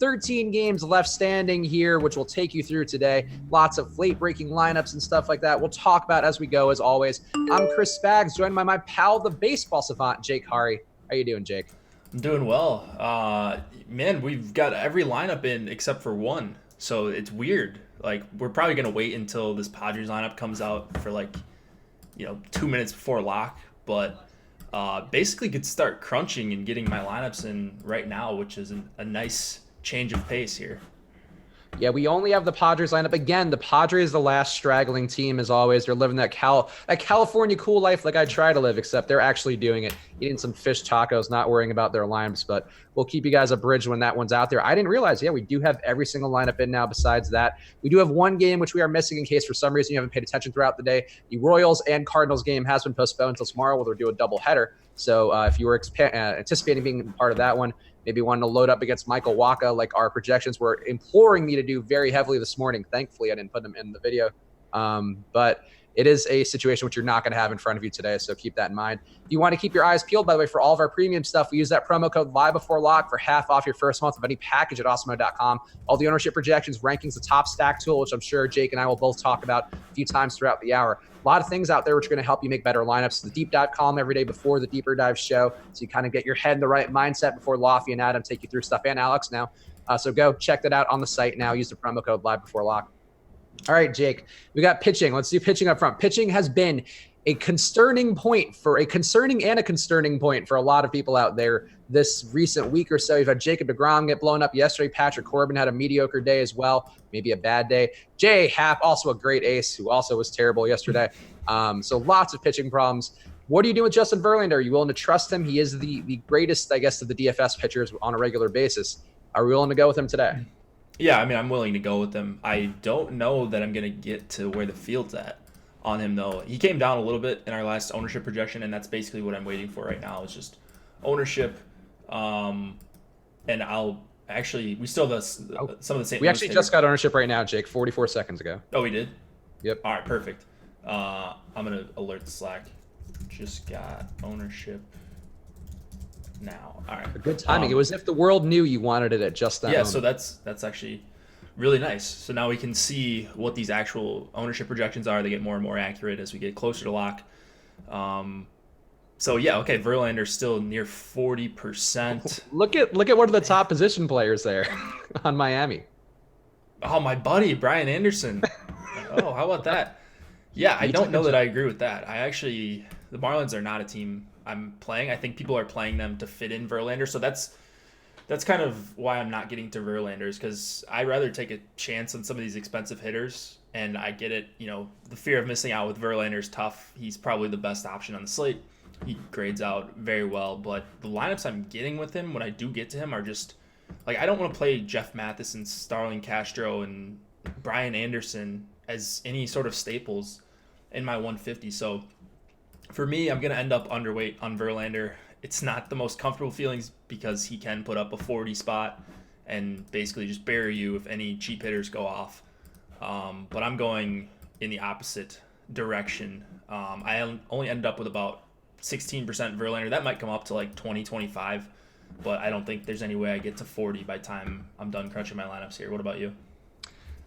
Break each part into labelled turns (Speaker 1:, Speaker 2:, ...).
Speaker 1: 13 games left standing here, which we'll take you through today. Lots of late-breaking lineups and stuff like that we'll talk about as we go, as always. I'm Chris Spags, joined by my pal, the baseball savant, Jake Hari. How you doing, Jake?
Speaker 2: I'm doing well. Man, we've got every lineup in except for one. So it's weird. Like, we're probably going to wait until this Padres lineup comes out for 2 minutes before lock. But basically could start crunching and getting my lineups in right now, which is a nice change of pace here.
Speaker 1: Yeah, we only have the Padres lineup. Again, the Padres, the last straggling team, as always. They're living that California cool life like I try to live, except they're actually doing it, eating some fish tacos, not worrying about their lineups. But we'll keep you guys abridged when that one's out there. I didn't realize, we do have every single lineup in now besides that. We do have one game which we are missing in case for some reason you haven't paid attention throughout the day. The Royals and Cardinals game has been postponed until tomorrow where they'll do a doubleheader. So if you were anticipating being part of that one, maybe wanting to load up against Michael Wacha like our projections were imploring me to do very heavily this morning. Thankfully, I didn't put them in the video. But it is a situation which you're not going to have in front of you today, so keep that in mind. If you want to keep your eyes peeled, by the way, for all of our premium stuff, we use that promo code LIVEBEFORELOCK for half off your first month of any package at awesemo.com. All the ownership projections, rankings, the top stack tool, which I'm sure Jake and I will both talk about a few times throughout the hour. A lot of things out there which are going to help you make better lineups. The deep dive column every day before the deeper dive show, so you kind of get your head in the right mindset before Lofty and Adam take you through stuff, and Alex now. So go check that out on the site now. Use the promo code LIVEBEFORELOCK. All right, Jake, we got pitching. Let's do pitching up front. Pitching has been a concerning point for a lot of people out there this recent week or so. You've had Jacob deGrom get blown up yesterday. Patrick Corbin had a mediocre day as well, maybe a bad day. Jay Happ, also a great ace, who also was terrible yesterday. So lots of pitching problems. What are you doing with Justin Verlander? Are you willing to trust him? He is the greatest, I guess, of the DFS pitchers on a regular basis. Are we willing to go with him today?
Speaker 2: Yeah, I mean, I'm willing to go with him. I don't know that I'm going to get to where the field's at on him, though. He came down a little bit in our last ownership projection, and that's basically what I'm waiting for right now is just ownership. And we still have some of the same.
Speaker 1: We actually just got ownership right now, Jake, 44 seconds ago.
Speaker 2: Oh, we did?
Speaker 1: Yep.
Speaker 2: All right, perfect. I'm going to alert the Slack. Just got ownership now. All right.
Speaker 1: Good timing. It was as if the world knew you wanted it at just that moment.
Speaker 2: So that's actually really nice. So now we can see what these actual ownership projections are. They get more and more accurate as we get closer to lock. Verlander's still near 40%.
Speaker 1: Look at one of the top position players there on Miami.
Speaker 2: Oh, my buddy, Brian Anderson. Oh, how about that? Yeah, I don't know that I agree with that. The Marlins are not a team I'm playing. I think people are playing them to fit in Verlander. So that's kind of why I'm not getting to Verlanders, because I'd rather take a chance on some of these expensive hitters. And I get it, the fear of missing out with Verlander is tough. He's probably the best option on the slate. He grades out very well, but the lineups I'm getting with him when I do get to him are just I don't want to play Jeff Mathis and Starlin Castro and Brian Anderson as any sort of staples in my 150. So for me, I'm going to end up underweight on Verlander. It's not the most comfortable feelings because he can put up a 40 spot and basically just bury you if any cheap hitters go off. But I'm going in the opposite direction. I only ended up with about 16% Verlander. That might come up to 20, 25, but I don't think there's any way I get to 40 by the time I'm done crunching my lineups here. What about you?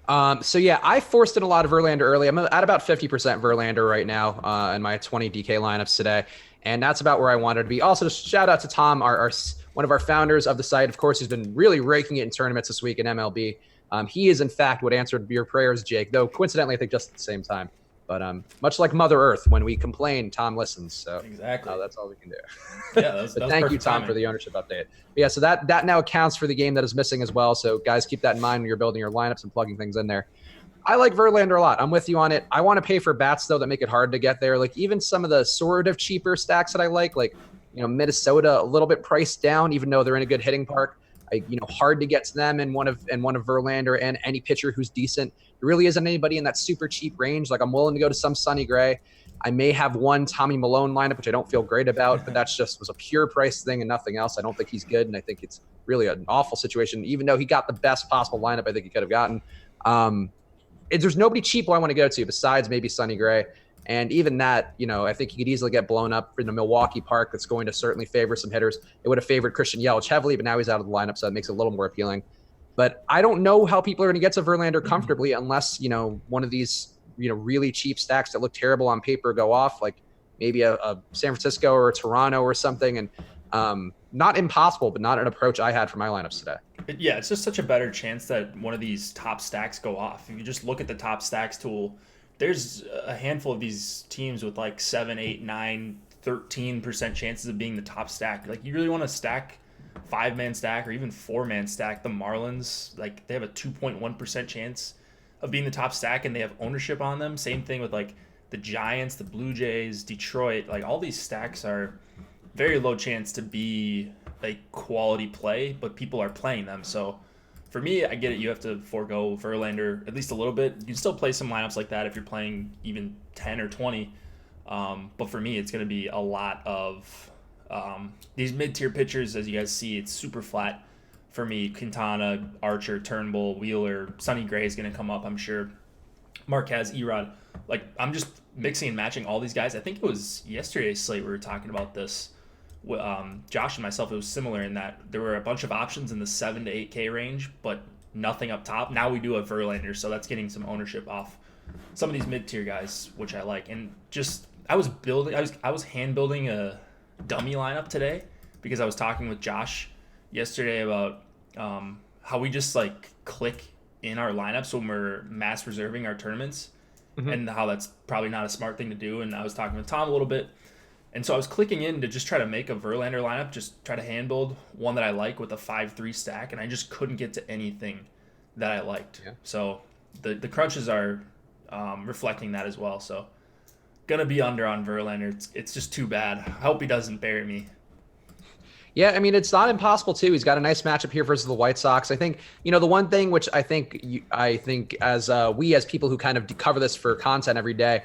Speaker 1: I forced in a lot of Verlander early. I'm at about 50% Verlander right now in my 20 DK lineups today, and that's about where I wanted to be. Also, shout out to Tom, our one of our founders of the site. Of course, he's been really raking it in tournaments this week in MLB. He is, in fact, what answered your prayers, Jake, though coincidentally, I think just at the same time. But much like Mother Earth, when we complain, Tom listens. So
Speaker 2: exactly,
Speaker 1: that's all we can do.
Speaker 2: Yeah,
Speaker 1: but thank you, Tom, for the ownership update. But yeah, so that now accounts for the game that is missing as well. So guys, keep that in mind when you're building your lineups and plugging things in there. I like Verlander a lot. I'm with you on it. I want to pay for bats though that make it hard to get there. Even some of the sort of cheaper stacks that I like Minnesota, a little bit priced down, even though they're in a good hitting park. Hard to get to them in one of Verlander and any pitcher who's decent. There really isn't anybody in that super cheap range. I'm willing to go to some Sonny Gray. I may have one Tommy Milone lineup, which I don't feel great about, but that's was a pure price thing and nothing else. I don't think he's good, and I think it's really an awful situation, even though he got the best possible lineup I think he could have gotten. There's nobody cheap who I want to go to besides maybe Sonny Gray. And even that, I think he could easily get blown up in the Milwaukee park. That's going to certainly favor some hitters. It would have favored Christian Yelich heavily, but now he's out of the lineup, so it makes it a little more appealing. But I don't know how people are going to get to Verlander comfortably unless, one of these, really cheap stacks that look terrible on paper go off, like maybe a San Francisco or a Toronto or something. And not impossible, but not an approach I had for my lineups today.
Speaker 2: Yeah, it's just such a better chance that one of these top stacks go off. If you just look at the top stacks tool, there's a handful of these teams with like 7, 8, 9, 13% chances of being the top stack. Like, you really want to stack 5-man stack or even 4-man stack the Marlins. Like, they have a 2.1% chance of being the top stack, and they have ownership on them. Same thing with like the Giants, the Blue Jays, Detroit. Like, all these stacks are very low chance to be a quality play, but people are playing them. So for me, I get it. You have to forego Verlander at least a little bit. You can still play some lineups like that if you're playing even 10 or 20. But for me, it's going to be a lot of these mid-tier pitchers. As you guys see, it's super flat for me. Quintana, Archer, Turnbull, Wheeler, Sonny Gray is going to come up, I'm sure. Marquez, Erod. Like, I'm just mixing and matching all these guys. I think it was yesterday's slate we were talking about this. Josh and myself, it was similar in that there were a bunch of options in the 7 to 8K range, but nothing up top. Now we do have Verlander, so that's getting some ownership off some of these mid-tier guys, which I like. And just I was hand building a dummy lineup today because I was talking with Josh yesterday about how we just like click in our lineups when we're mass reserving our tournaments, and how that's probably not a smart thing to do. And I was talking with Tom a little bit. And so I was clicking in to just try to make a Verlander lineup, just try to hand build one that I like with a 5-3 stack, and I just couldn't get to anything that I liked. Yeah. So the crunches are reflecting that as well. So gonna be under on Verlander. It's just too bad. I hope he doesn't bury me.
Speaker 1: Yeah, I mean, it's not impossible too. He's got a nice matchup here versus the White Sox. I think, the one thing which I think as we as people who kind of cover this for content every day,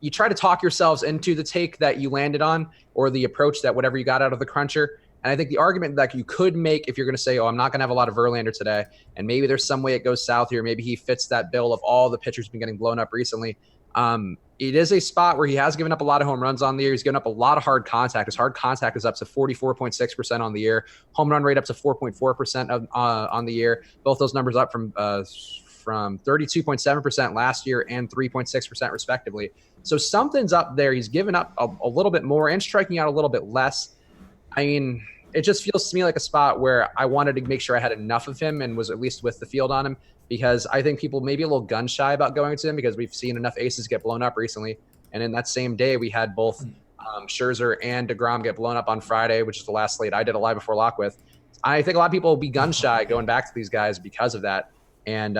Speaker 1: you try to talk yourselves into the take that you landed on or the approach that whatever you got out of the cruncher. And I think the argument that you could make if you're going to say, I'm not going to have a lot of Verlander today, and maybe there's some way it goes south here, maybe he fits that bill of all the pitchers who've been getting blown up recently. It is a spot where he has given up a lot of home runs on the year. He's given up a lot of hard contact. His hard contact is up to 44.6% on the year. Home run rate up to 4.4% on the year. Both those numbers up from 32.7% last year and 3.6% respectively. So something's up there. He's given up a little bit more and striking out a little bit less. I mean, it just feels to me like a spot where I wanted to make sure I had enough of him and was at least with the field on him, because I think people may be a little gun shy about going to him because we've seen enough aces get blown up recently. And in that same day, we had both Scherzer and DeGrom get blown up on Friday, which is the last slate I did a live before lock with. I think a lot of people will be gun shy going back to these guys because of that. And,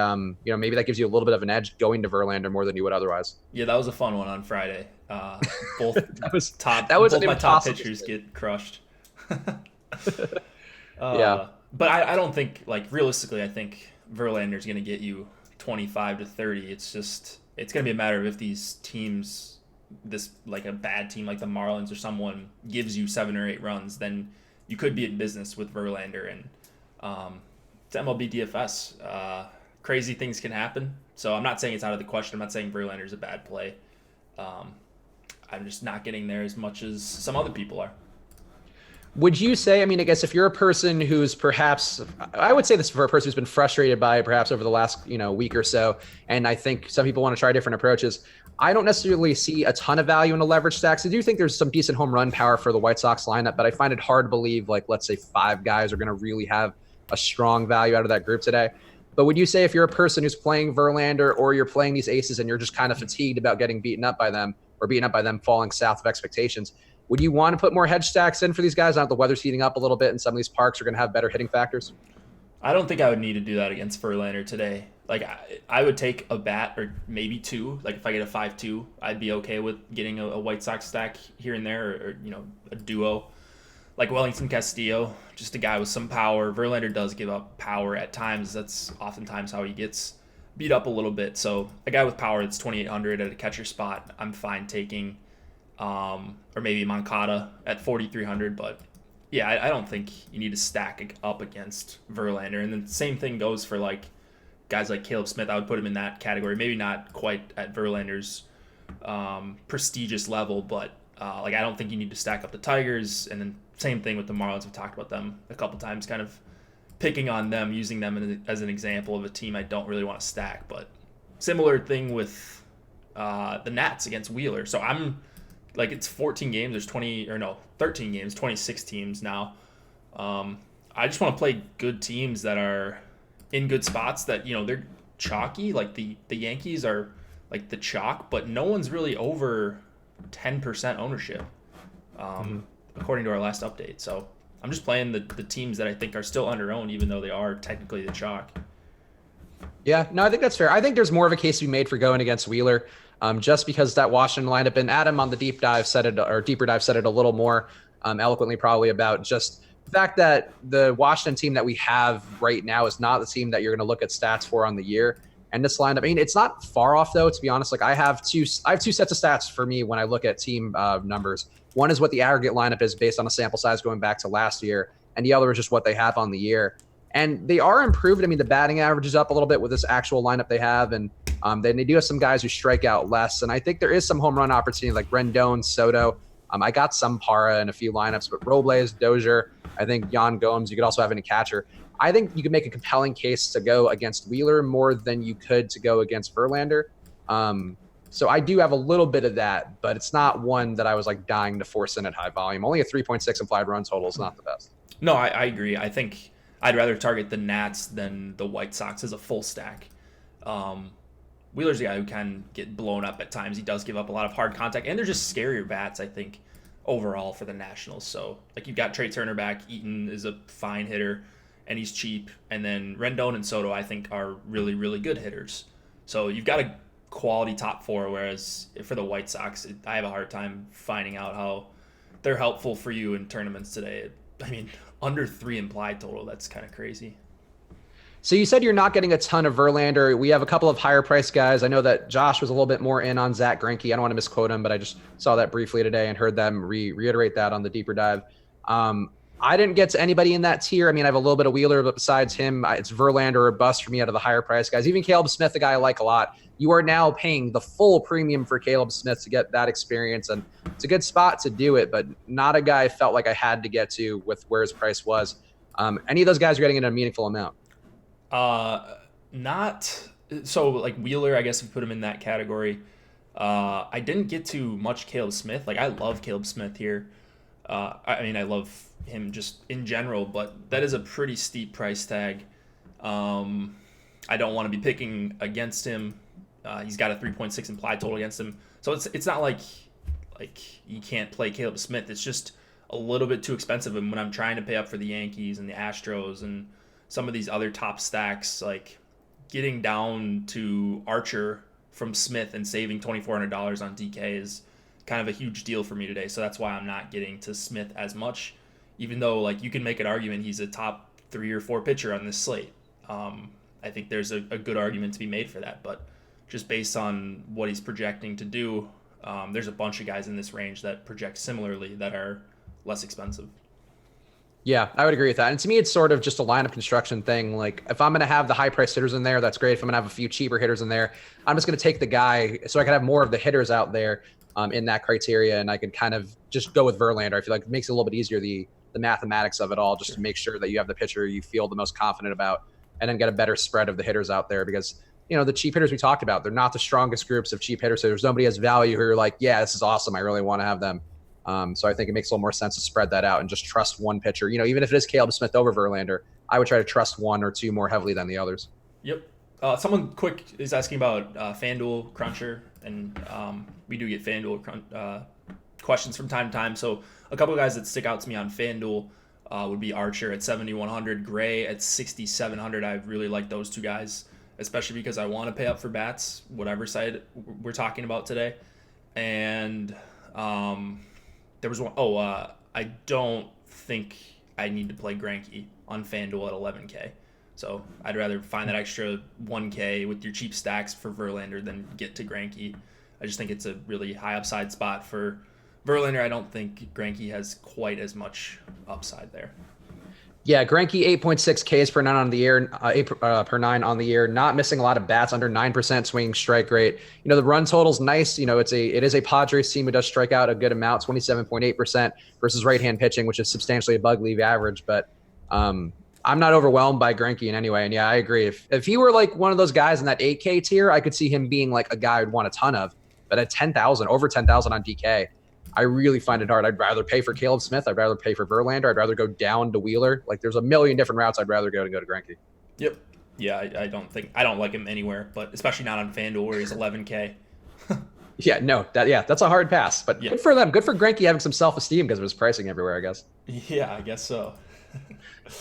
Speaker 1: maybe that gives you a little bit of an edge going to Verlander more than you would otherwise.
Speaker 2: Yeah, that was a fun one on Friday. Both
Speaker 1: both
Speaker 2: my top pitchers get crushed.
Speaker 1: Yeah.
Speaker 2: But I don't think, like, realistically, I think Verlander's going to get you 25 to 30. It's going to be a matter of if these teams, this like a bad team like the Marlins or someone gives you 7 or 8 runs, then you could be in business with Verlander. And it's MLB DFS. Crazy things can happen. So I'm not saying it's out of the question. I'm not saying Verlander's a bad play. I'm just not getting there as much as some other people are.
Speaker 1: Would you say, I guess if you're a person who's perhaps, I would say this for a person who's been frustrated by perhaps over the last, week or so, and I think some people want to try different approaches. I don't necessarily see a ton of value in a leverage stacks. I do think there's some decent home run power for the White Sox lineup, but I find it hard to believe, like, let's say 5 guys are going to really have a strong value out of that group today. But would you say if you're a person who's playing Verlander or you're playing these aces and you're just kind of fatigued about getting beaten up by them or beaten up by them falling south of expectations, would you want to put more hedge stacks in for these guys? Now the weather's heating up a little bit and some of these parks are going to have better hitting factors.
Speaker 2: I don't think I would need to do that against Verlander today. Like, I would take a bat or maybe 2. Like, if I get a 5-2, I'd be okay with getting a White Sox stack here and there, or a duo. Like Welington, Castillo, just a guy with some power. Verlander does give up power at times. That's oftentimes how he gets beat up a little bit. So a guy with power that's 2,800 at a catcher spot, I'm fine taking. Or maybe Moncada at 4,300. But yeah, I don't think you need to stack up against Verlander. And then the same thing goes for like guys like Caleb Smith. I would put him in that category. Maybe not quite at Verlander's prestigious level, but I don't think you need to stack up the Tigers. And then same thing with the Marlins. We've talked about them a couple times, kind of picking on them, using them as an example of a team I don't really want to stack. But similar thing with the Nats against Wheeler. So I'm like, it's 14 games. There's 13 games, 26 teams now. I just want to play good teams that are in good spots that, they're chalky. Like the Yankees are like the chalk, but no one's really over 10% ownership, according to our last update. So I'm just playing the teams that I think are still under-owned, even though they are technically the chalk.
Speaker 1: Yeah, no, I think that's fair. I think there's more of a case to be made for going against Wheeler, just because that Washington lineup, and Adam on the deeper dive said it a little more eloquently probably about just the fact that the Washington team that we have right now is not the team that you're going to look at stats for on the year. And this lineup, I mean, it's not far off though, to be honest. Like I have two sets of stats for me when I look at team numbers. One is what the aggregate lineup is based on a sample size going back to last year, and the other is just what they have on the year. And they are improved. I mean, the batting average is up a little bit with this actual lineup they have, and then they do have some guys who strike out less. And I think there is some home run opportunity like Rendon, Soto. I got some Para in a few lineups, but Robles, Dozier, I think Yan Gomes. You could also have any catcher. I think you could make a compelling case to go against Wheeler more than you could to go against Verlander. So I do have a little bit of that, but it's not one that I was like dying to force in at high volume. Only a 3.6 implied run total is not the best.
Speaker 2: No, I agree. I think I'd rather target the Nats than the White Sox as a full stack. Wheeler's a guy who can get blown up at times. He does give up a lot of hard contact, and they're just scarier bats, I think, overall for the Nationals. So, like, you've got Trey Turner back. Eaton is a fine hitter, and he's cheap. And then Rendon and Soto, I think, are really, really good hitters. So you've got a quality top four, whereas for the White Sox, I have a hard time finding out how they're helpful for you in tournaments today. I mean, under 3 implied total, that's kind of crazy.
Speaker 1: So you said you're not getting a ton of Verlander. We have a couple of higher price guys. I know that Josh was a little bit more in on Zack Greinke. I don't want to misquote him, but I just saw that briefly today and heard them reiterate that on the deeper dive. I didn't get to anybody in that tier. I mean, I have a little bit of Wheeler, but besides him, it's Verlander or bust for me out of the higher price guys. Even Caleb Smith, a guy I like a lot. You are now paying the full premium for Caleb Smith to get that experience, and it's a good spot to do it, but not a guy I felt like I had to get to with where his price was. Any of those guys are getting in a meaningful amount?
Speaker 2: Not so like Wheeler, I guess we put him in that category. I didn't get to much Caleb Smith. Like I love Caleb Smith here. I mean, I love him just in general, but that is a pretty steep price tag. I don't want to be picking against him. He's got a 3.6 implied total against him. So it's not like you can't play Caleb Smith. It's just a little bit too expensive. And when I'm trying to pay up for the Yankees and the Astros and some of these other top stacks, like getting down to Archer from Smith and saving $2,400 on DK is kind of a huge deal for me today. So that's why I'm not getting to Smith as much, even though like you can make an argument he's a top 3 or 4 pitcher on this slate. I think there's a good argument to be made for that, but just based on what he's projecting to do, there's a bunch of guys in this range that project similarly that are less expensive.
Speaker 1: Yeah, I would agree with that. And to me, it's sort of just a lineup construction thing. Like if I'm going to have the high price hitters in there, that's great. If I'm going to have a few cheaper hitters in there, I'm just going to take the guy so I can have more of the hitters out there in that criteria. And I can kind of just go with Verlander. I feel like it makes it a little bit easier, the mathematics of it all, just to make sure that you have the pitcher you feel the most confident about, and then get a better spread of the hitters out there. Because, the cheap hitters we talked about, they're not the strongest groups of cheap hitters. So there's nobody has value who are like, yeah, this is awesome, I really want to have them. So I think it makes a little more sense to spread that out and just trust one pitcher. Even if it is Caleb Smith over Verlander, I would try to trust one or two more heavily than the others.
Speaker 2: Yep. Someone quick is asking about FanDuel Cruncher, and we do get FanDuel questions from time to time. So a couple of guys that stick out to me on FanDuel would be Archer at 7,100, Gray at 6,700. I really like those two guys, especially because I want to pay up for bats, whatever side we're talking about today. And there was one. I don't think I need to play Greinke on FanDuel at 11K. So I'd rather find that extra 1K with your cheap stacks for Verlander than get to Greinke. I just think it's a really high upside spot for Verlander. I don't think Greinke has quite as much upside there.
Speaker 1: Yeah, Greinke 8.6 Ks per 9 on the year, per 9 on the year, not missing a lot of bats, under 9% swinging strike rate. The run total's nice. It is a Padres team who does strike out a good amount, 27.8% versus right-hand pitching, which is substantially above league average. But I I'm not overwhelmed by Greinke in any way. And yeah, I agree. If he were like one of those guys in that 8K tier, I could see him being like a guy I'd want a ton of. But at 10,000, over 10,000 on DK, I really find it hard. I'd rather pay for Caleb Smith. I'd rather pay for Verlander. I'd rather go down to Wheeler. Like there's a million different routes I'd rather go to Greinke.
Speaker 2: Yep. Yeah, I don't like him anywhere, but especially not on FanDuel where he's 11K.
Speaker 1: Yeah, no, that's a hard pass. But good for them. Good for Greinke having some self-esteem because of his pricing everywhere, I guess.
Speaker 2: Yeah, I guess so.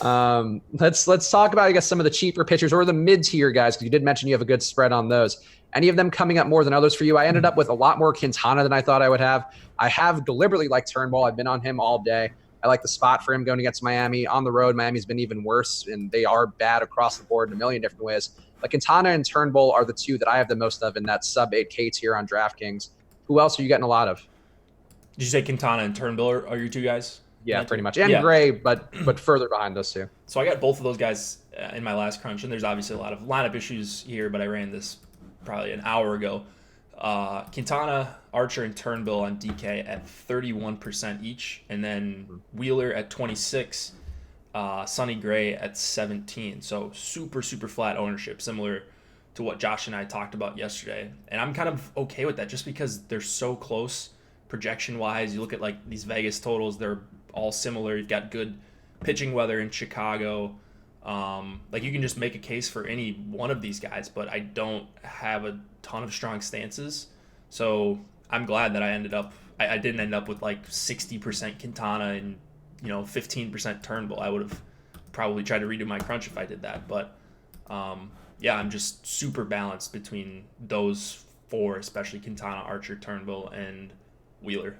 Speaker 1: Let's talk about, I guess, some of the cheaper pitchers or the mid-tier guys, because you did mention you have a good spread on those. Any of them coming up more than others for you? I ended up with a lot more Quintana than I thought I would have. I have deliberately liked Turnbull. I've been on him all day. I like the spot for him going against Miami. On the road, Miami's been even worse, and they are bad across the board in a million different ways. But Quintana and Turnbull are the two that I have the most of in that sub-8K tier on DraftKings. Who else are you getting a lot of?
Speaker 2: Did you say Quintana and Turnbull are your two guys?
Speaker 1: Yeah, pretty much. And Gray, but further behind those two.
Speaker 2: So I got both of those guys in my last crunch, and there's obviously a lot of lineup issues here, but I ran this probably an hour ago. Quintana, Archer, and Turnbull on DK at 31% each, and then Wheeler at 26%, Sonny Gray at 17%. So super, super flat ownership, similar to what Josh and I talked about yesterday. And I'm kind of okay with that just because they're so close projection-wise. You look at like these Vegas totals, they're all similar. You've got good pitching weather in Chicago. Like you can just make a case for any one of these guys, but I don't have a ton of strong stances. So I'm glad that I didn't end up with like 60% Quintana and 15% Turnbull. I would have probably tried to redo my crunch if I did that. But yeah, I'm just super balanced between those four, especially Quintana, Archer, Turnbull, and Wheeler.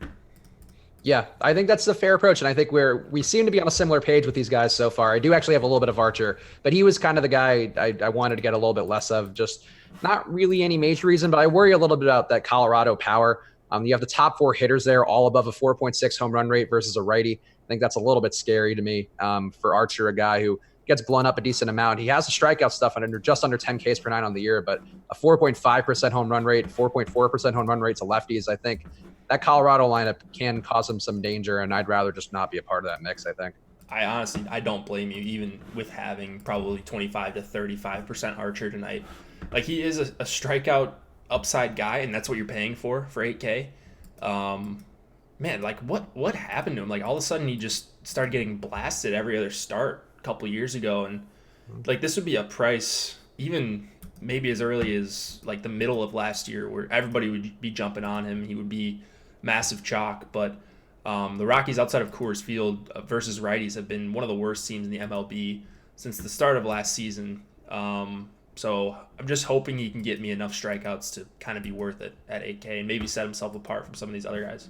Speaker 1: Yeah, I think that's the fair approach, and I think we seem to be on a similar page with these guys so far. I do actually have a little bit of Archer, but he was kind of the guy I wanted to get a little bit less of, just not really any major reason, but I worry a little bit about that Colorado power. You have the top four hitters there, all above a 4.6 home run rate versus a righty. I think that's a little bit scary to me for Archer, a guy who gets blown up a decent amount. He has the strikeout stuff just under 10 Ks per nine on the year, but a 4.5% home run rate, 4.4% home run rate to lefties. I think that Colorado lineup can cause him some danger, and I'd rather just not be a part of that mix, I think.
Speaker 2: I don't blame you, even with having probably 25 to 35% Archer tonight. Like, he is a strikeout upside guy, and that's what you're paying for 8K. Man, like, what happened to him? Like, all of a sudden, he just started getting blasted every other start a couple years ago, and, like, this would be a price even maybe as early as, like, the middle of last year where everybody would be jumping on him. He would be massive chalk, but the Rockies outside of Coors Field versus righties have been one of the worst teams in the MLB since the start of last season. So I'm just hoping he can get me enough strikeouts to kind of be worth it at 8K and maybe set himself apart from some of these other guys.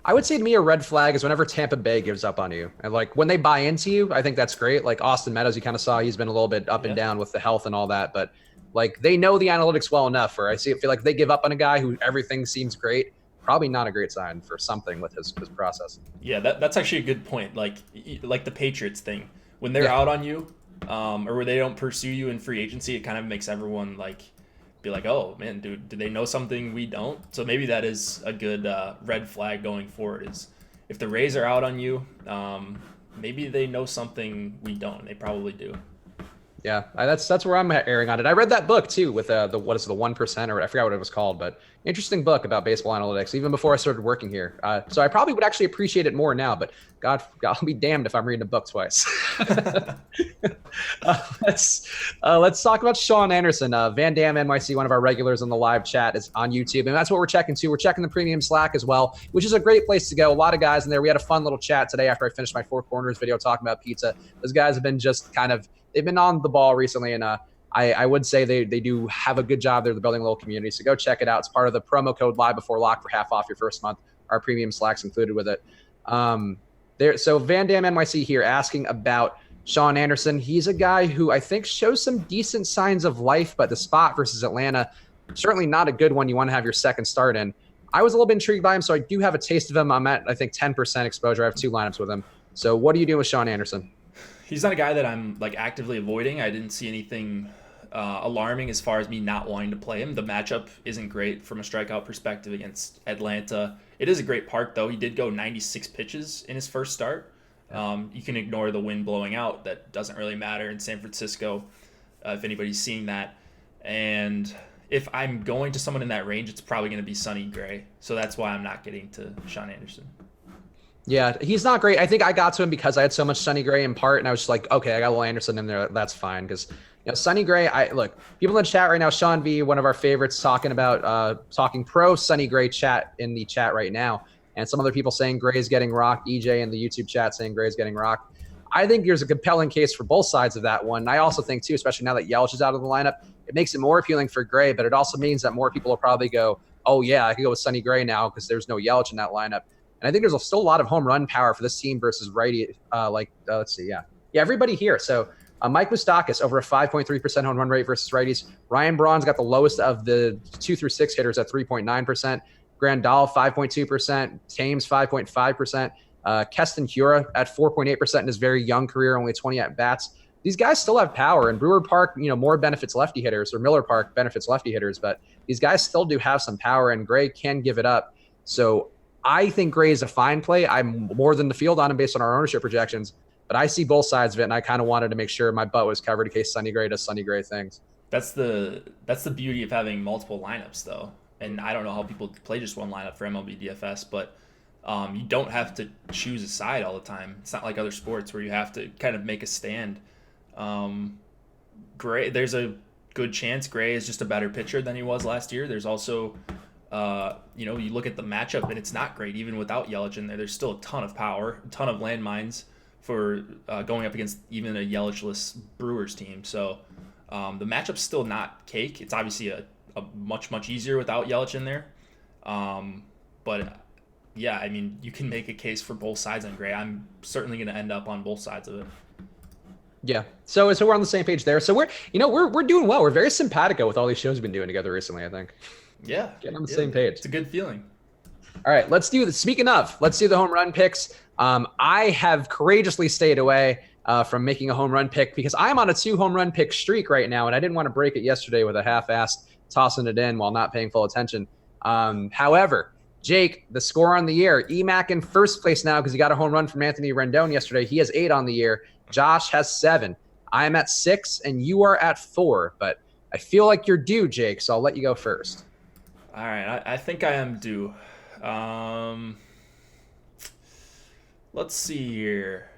Speaker 1: I would say to me a red flag is whenever Tampa Bay gives up on you. And like when they buy into you, I think that's great. Like Austin Meadows, you kind of saw he's been a little bit up and down with the health and all that, but like they know the analytics well enough where I feel like they give up on a guy who everything seems great. Probably not a great sign for something with his process.
Speaker 2: Yeah, that's actually a good point. Like the Patriots thing, when they're out on you, or where they don't pursue you in free agency, it kind of makes everyone like be like, oh man, dude, do they know something we don't? So maybe that is a good red flag going forward. Is if the Rays are out on you, maybe they know something we don't. They probably do.
Speaker 1: Yeah, that's where I'm erring on it. I read that book too with the 1% or I forgot what it was called, but interesting book about baseball analytics even before I started working here. So I probably would actually appreciate it more now, but God, I'll be damned if I'm reading a book twice. Let's talk about Sean Anderson. Van Dam NYC, one of our regulars on the live chat, is on YouTube, and that's what we're checking too. We're checking the premium Slack as well, which is a great place to go. A lot of guys in there. We had a fun little chat today after I finished my Four Corners video talking about pizza. Those guys have been just they've been on the ball recently, and I would say they do have a good job there. They're building a little community, so go check it out. It's part of the promo code Live Before Lock for half off your first month. Our premium Slack's included with it. So Van Dam NYC here asking about Sean Anderson. He's a guy who I think shows some decent signs of life, but the spot versus Atlanta, certainly not a good one you want to have your second start in. I was a little bit intrigued by him, so I do have a taste of him. I'm at, I think, 10% exposure. I have 2 lineups with him. So what are you doing with Sean Anderson?
Speaker 2: He's not a guy that I'm like actively avoiding. I didn't see anything alarming as far as me not wanting to play him. The matchup isn't great from a strikeout perspective against Atlanta. It is a great park, though. He did go 96 pitches in his first start. You can ignore the wind blowing out. That doesn't really matter in San Francisco, if anybody's seeing that. And if I'm going to someone in that range, it's probably going to be Sonny Gray. So that's why I'm not getting to Sean Anderson.
Speaker 1: Yeah, he's not great. I think I got to him because I had so much Sonny Gray in part, and I was just like, okay, I got a little Anderson in there. That's fine. Because Sonny Gray, look, people in the chat right now, Sean V, one of our favorites, talking pro Sonny Gray chat in the chat right now. And some other people saying Gray's getting rocked. EJ in the YouTube chat saying Gray's getting rocked. I think there's a compelling case for both sides of that one. And I also think, too, especially now that Yelich is out of the lineup, it makes it more appealing for Gray, but it also means that more people will probably go, oh, yeah, I can go with Sonny Gray now because there's no Yelich in that lineup. And I think there's still a lot of home run power for this team versus righty. Let's see. Yeah, everybody here. So Mike Moustakas over a 5.3% home run rate versus righties. Ryan Braun's got the lowest of the 2 through 6 hitters at 3.9%. Grandal, 5.2%. Thames, 5.5%. Keston Hiura at 4.8% in his very young career, only 20 at-bats. These guys still have power. And Brewer Park, more benefits lefty hitters, or Miller Park benefits lefty hitters. But these guys still do have some power, and Gray can give it up. So I think Gray is a fine play. I'm more than the field on him based on our ownership projections. But I see both sides of it, and I kind of wanted to make sure my butt was covered in case Sonny Gray does Sonny Gray things.
Speaker 2: That's the beauty of having multiple lineups, though. And I don't know how people play just one lineup for MLB DFS, but you don't have to choose a side all the time. It's not like other sports where you have to kind of make a stand. Gray, there's a good chance Gray is just a better pitcher than he was last year. There's also, you look at the matchup and it's not great even without Yelich in there. There's still a ton of power, a ton of landmines for going up against even a Yelich-less Brewers team. So the matchup's still not cake. It's obviously a much easier without Yelich in there. But yeah, I mean, you can make a case for both sides on Gray. I'm certainly going to end up on both sides of it.
Speaker 1: Yeah. So we're on the same page there. So we're doing well. We're very simpatico with all these shows we've been doing together recently, I think.
Speaker 2: Yeah.
Speaker 1: Getting on the same page.
Speaker 2: It's a good feeling.
Speaker 1: All right, let's do this. Speaking of, let's do the home run picks. I have courageously stayed away from making a home run pick because I'm on a 2 home run pick streak right now, and I didn't want to break it yesterday with a half-assed tossing it in while not paying full attention. However, Jake, the score on the year, Emac in first place now because he got a home run from Anthony Rendon yesterday. He has 8 on the year. Josh has 7. I am at 6, and you are at 4. But I feel like you're due, Jake, so I'll let you go first.
Speaker 2: All right, I think I am due. Let's see here.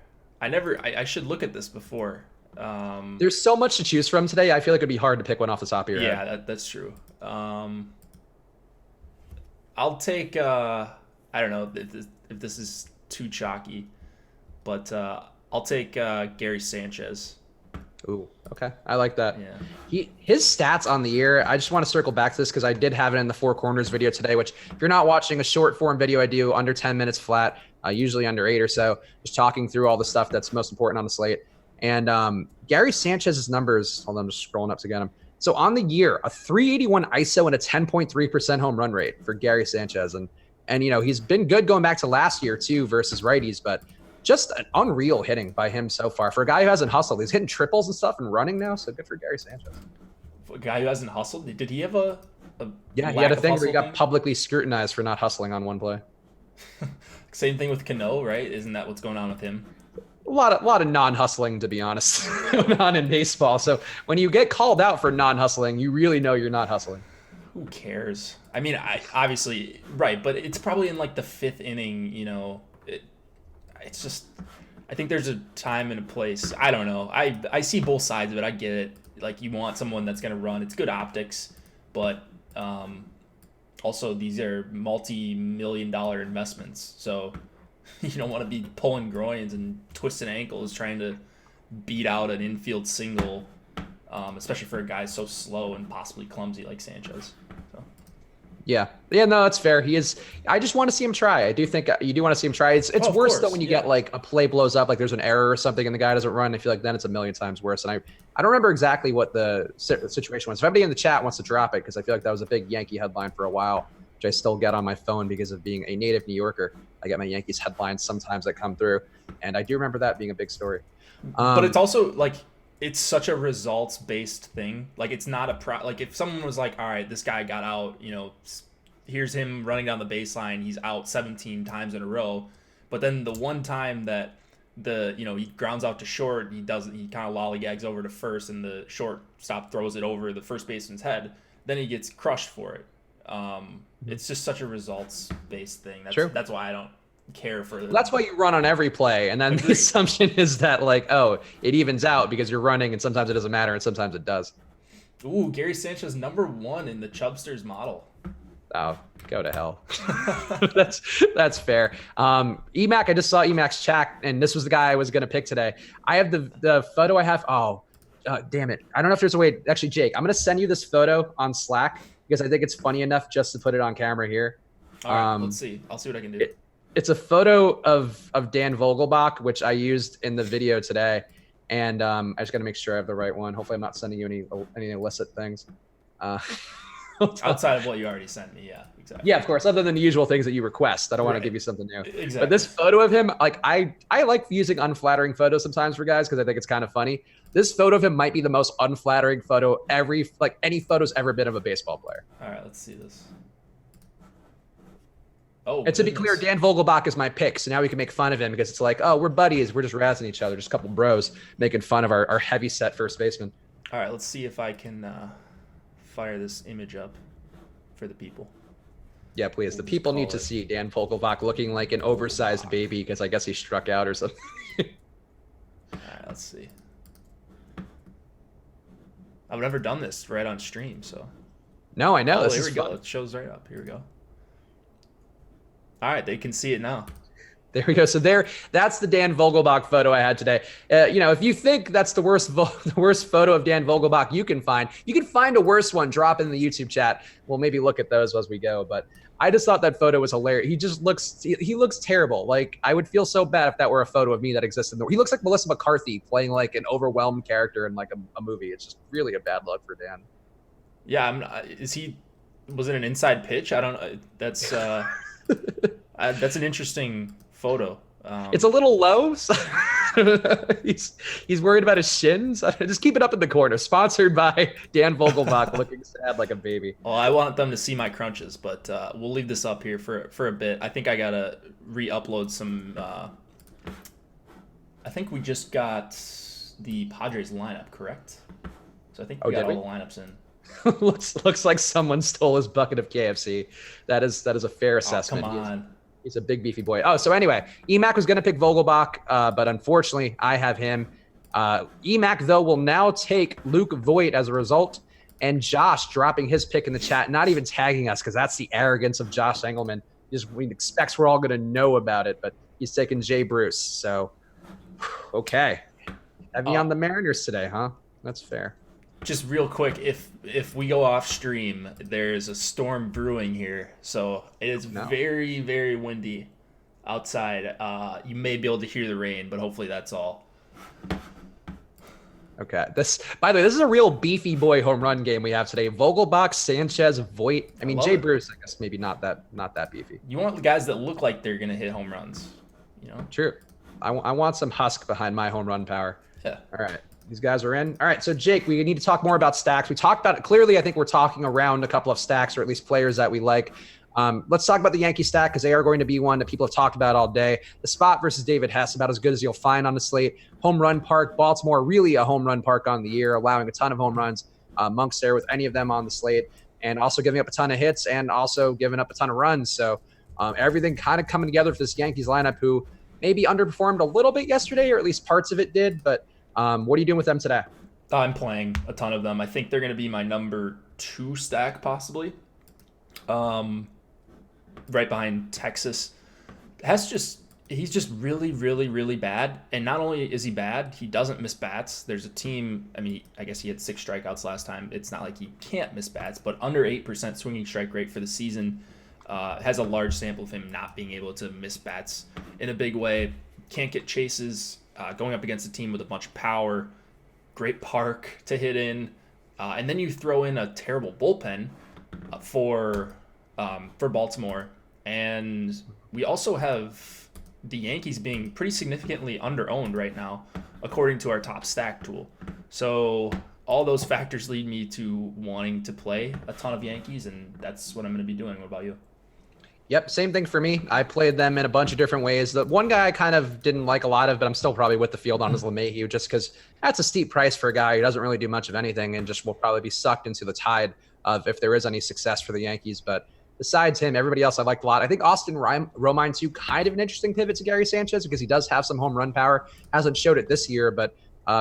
Speaker 2: I should look at this before.
Speaker 1: There's so much to choose from today. I feel like it'd be hard to pick one off the top of your head.
Speaker 2: Yeah, that's true. I'll take, I don't know if this is too chalky, but I'll take Gary Sanchez.
Speaker 1: Ooh, okay. I like that.
Speaker 2: Yeah.
Speaker 1: His stats on the year, I just want to circle back to this because I did have it in the Four Corners video today, which if you're not watching a short form video I do under 10 minutes flat, usually under 8 or so, just talking through all the stuff that's most important on the slate. And Gary Sanchez's numbers, hold on, I'm just scrolling up to get him. So on the year, a 381 ISO and a 10.3% home run rate for Gary Sanchez. And he's been good going back to last year too versus righties, but just an unreal hitting by him so far. For a guy who hasn't hustled, he's hitting triples and stuff and running now, so good for Gary Sanchez.
Speaker 2: For a guy who hasn't hustled? Did he have a
Speaker 1: yeah, he had a thing where he got publicly scrutinized for not hustling on one play.
Speaker 2: Same thing with Cano, right? Isn't that what's going on with him?
Speaker 1: A lot of non-hustling, to be honest, going on in baseball. So when you get called out for non-hustling, you really know you're not hustling.
Speaker 2: Who cares? I mean, obviously, right, but it's probably in like the 5th inning, it's just, I think there's a time and a place. I don't know. I see both sides of it. I get it. Like, you want someone that's going to run. It's good optics, but also these are multi-million-dollar investments. So you don't want to be pulling groins and twisting ankles trying to beat out an infield single, especially for a guy so slow and possibly clumsy like Sanchez. So.
Speaker 1: Yeah, no, that's fair. He is. I just want to see him try. I do think you do want to see him try. It's worse though when you get like a play blows up, like there's an error or something, and the guy doesn't run. I feel like then it's a million times worse. And I don't remember exactly what the situation was. If anybody in the chat wants to drop it, because I feel like that was a big Yankee headline for a while, which I still get on my phone because of being a native New Yorker. I get my Yankees headlines sometimes that come through, and I do remember that being a big story.
Speaker 2: But it's also like, it's such a results-based thing. Like, it's not like if someone was like, all right, this guy got out, here's him running down the baseline, he's out 17 times in a row. But then the one time that he grounds out to short. He kind of lollygags over to first, and the shortstop throws it over the first baseman's head. Then he gets crushed for it. It's just such a results-based thing. That's why I don't care for.
Speaker 1: That's why you run on every play, and then the assumption is that it evens out because you're running, and sometimes it doesn't matter, and sometimes it does.
Speaker 2: Ooh, Gary Sanchez #1 in the Chubsters model.
Speaker 1: Oh, go to hell. That's fair. Emac, I just saw Emac's chat, and this was the guy I was going to pick today. I have the photo I have. Oh, damn it. I don't know if there's a way. Actually, Jake, I'm going to send you this photo on Slack because I think it's funny enough just to put it on camera here.
Speaker 2: All right, let's see. I'll see what I can do.
Speaker 1: It's a photo of Dan Vogelbach, which I used in the video today. And I just got to make sure I have the right one. Hopefully I'm not sending you any illicit things.
Speaker 2: Outside of what you already sent me, yeah, exactly.
Speaker 1: Yeah, of course, other than the usual things that you request. I don't want to give you something new.
Speaker 2: Exactly.
Speaker 1: But this photo of him, I like using unflattering photos sometimes for guys because I think it's kind of funny. This photo of him might be the most unflattering photo any photo's ever been of a baseball player.
Speaker 2: All right, let's see this. Oh,
Speaker 1: and to be clear, Dan Vogelbach is my pick, so now we can make fun of him because it's like, oh, we're buddies. We're just razzing each other. Just a couple bros making fun of our heavy-set first baseman.
Speaker 2: All right, let's see if I can fire this image up for the people.
Speaker 1: Yeah, please. The people need to see Dan Vogelbach looking like an oversized baby because I guess he struck out or something.
Speaker 2: All right, let's see. I've never done this right on stream, so.
Speaker 1: No, I know.
Speaker 2: Oh, here we go. It shows right up. Here we go. All right, they can see it now.
Speaker 1: There we go. So that's the Dan Vogelbach photo I had today. If you think that's the worst photo of Dan Vogelbach you can find a worse one. Drop in the YouTube chat. We'll maybe look at those as we go. But I just thought that photo was hilarious. He looks terrible. Like I would feel so bad if that were a photo of me that existed. He looks like Melissa McCarthy playing like an overwhelmed character in like a movie. It's just really a bad look for Dan.
Speaker 2: Yeah, was it an inside pitch? I don't know. That's that's an interesting photo.
Speaker 1: It's a little low. So he's worried about his shins. Just keep it up in the corner. Sponsored by Dan Vogelbach, looking sad like a baby.
Speaker 2: Well, I want them to see my crunches, but we'll leave this up here for a bit. I think I gotta re-upload some. I think we just got the Padres lineup, correct? So I think we got all the lineups in.
Speaker 1: looks like someone stole his bucket of KFC. That is a fair assessment.
Speaker 2: Oh, come on.
Speaker 1: He's a big beefy boy. Oh, so anyway, Emac was going to pick Vogelbach, but unfortunately I have him. Emac, though, will now take Luke Voigt as a result, and Josh dropping his pick in the chat, not even tagging us because that's the arrogance of Josh Engelman. He expects we're all going to know about it, but he's taking Jay Bruce. So, okay. Heavy on the Mariners today, huh? That's fair.
Speaker 2: Just real quick, if we go off stream, there's a storm brewing here, so it is very, very windy outside. You may be able to hear the rain, but hopefully that's all.
Speaker 1: Okay. By the way, this is a real beefy boy home run game we have today. Vogelbach, Sanchez, Voigt. I mean, Jay Bruce, I guess maybe not that beefy.
Speaker 2: You want the guys that look like they're gonna hit home runs,
Speaker 1: True. I want some husk behind my home run power.
Speaker 2: Yeah.
Speaker 1: All right. These guys are in. All right, so Jake, we need to talk more about stacks. We talked about it. Clearly, I think we're talking around a couple of stacks, or at least players that we like. Let's talk about the Yankee stack because they are going to be one that people have talked about all day. The spot versus David Hess, about as good as you'll find on the slate. Home run park. Baltimore, really a home run park on the year, allowing a ton of home runs. Monk's there with any of them on the slate, and also giving up a ton of hits and also giving up a ton of runs. So everything kind of coming together for this Yankees lineup, who maybe underperformed a little bit yesterday, or at least parts of it did, but what are you doing with them today?
Speaker 2: I'm playing a ton of them. I think they're going to be my number 2 stack, possibly. Right behind Texas. He's just really, really, really bad. And not only is he bad, he doesn't miss bats. There's a team, I guess he had 6 strikeouts last time. It's not like he can't miss bats, but under 8% swinging strike rate for the season. Has a large sample of him not being able to miss bats in a big way. Can't get chases. Going up against a team with a bunch of power, great park to hit in, and then you throw in a terrible bullpen for Baltimore, and we also have the Yankees being pretty significantly underowned right now, according to our top stack tool. So all those factors lead me to wanting to play a ton of Yankees, and that's what I'm going to be doing. What about you?
Speaker 1: Yep, same thing for me. I played them in a bunch of different ways. The one guy I kind of didn't like a lot of, but I'm still probably with the field on is LeMahieu, just because that's a steep price for a guy who doesn't really do much of anything and just will probably be sucked into the tide of if there is any success for the Yankees. But besides him, everybody else I liked a lot. I think Austin Romine too, kind of an interesting pivot to Gary Sanchez because he does have some home run power. Hasn't showed it this year, but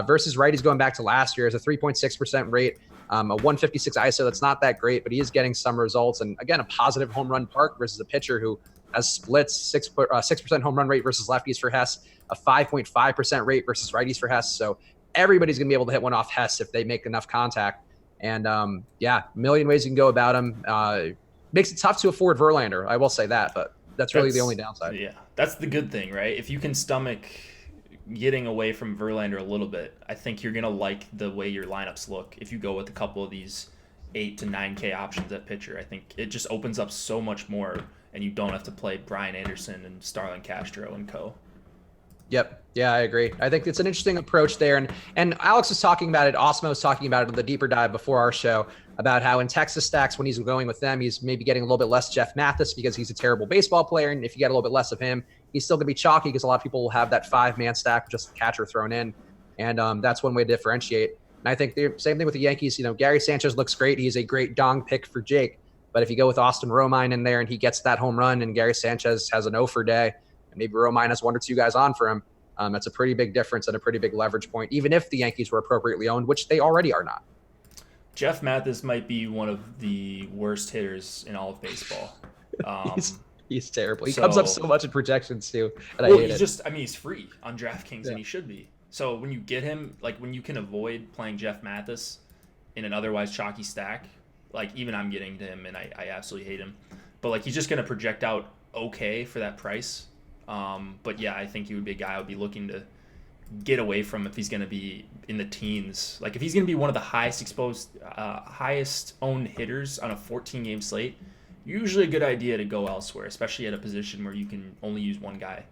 Speaker 1: versus righties going back to last year is a 3.6% rate. A 156 ISO, that's not that great, but he is getting some results. And again, a positive home run park versus a pitcher who has splits, 6% home run rate versus lefties for Hess, a 5.5% rate versus righties for Hess. So everybody's going to be able to hit one off Hess if they make enough contact. And a million ways you can go about him. Makes it tough to afford Verlander, I will say that, but that's really the only downside.
Speaker 2: Yeah, that's the good thing, right? If you can stomach getting away from Verlander a little bit, I think you're going to like the way your lineups look if you go with a couple of these 8 to 9K options at pitcher. I think it just opens up so much more, and you don't have to play Brian Anderson and Starlin Castro and co.
Speaker 1: Yep. Yeah, I agree. I think it's an interesting approach there. And Alex was talking about it. Osmo was talking about it in the deeper dive before our show about how in Texas stacks, when he's going with them, he's maybe getting a little bit less Jeff Mathis because he's a terrible baseball player. And if you get a little bit less of him, he's still going to be chalky because a lot of people will have that 5-man stack, just catcher thrown in. And that's one way to differentiate. And I think the same thing with the Yankees. Gary Sanchez looks great. He's a great dong pick for Jake. But if you go with Austin Romine in there and he gets that home run and Gary Sanchez has an 0 for day, and maybe Romine has 1 or 2 guys on for him, that's a pretty big difference and a pretty big leverage point, even if the Yankees were appropriately owned, which they already are not.
Speaker 2: Jeff Mathis might be one of the worst hitters in all of baseball.
Speaker 1: He's terrible. He comes up so much in projections too, and
Speaker 2: well,
Speaker 1: I hate it.
Speaker 2: He's free on DraftKings, and he should be. So when you get him, like when you can avoid playing Jeff Mathis in an otherwise chalky stack, like even I'm getting to him, and I absolutely hate him. But like he's just going to project out okay for that price. But yeah, I think he would be a guy I would be looking to get away from if he's going to be in the teens. Like if he's going to be one of the highest owned hitters on a 14-game slate, usually a good idea to go elsewhere, especially at a position where you can only use one guy.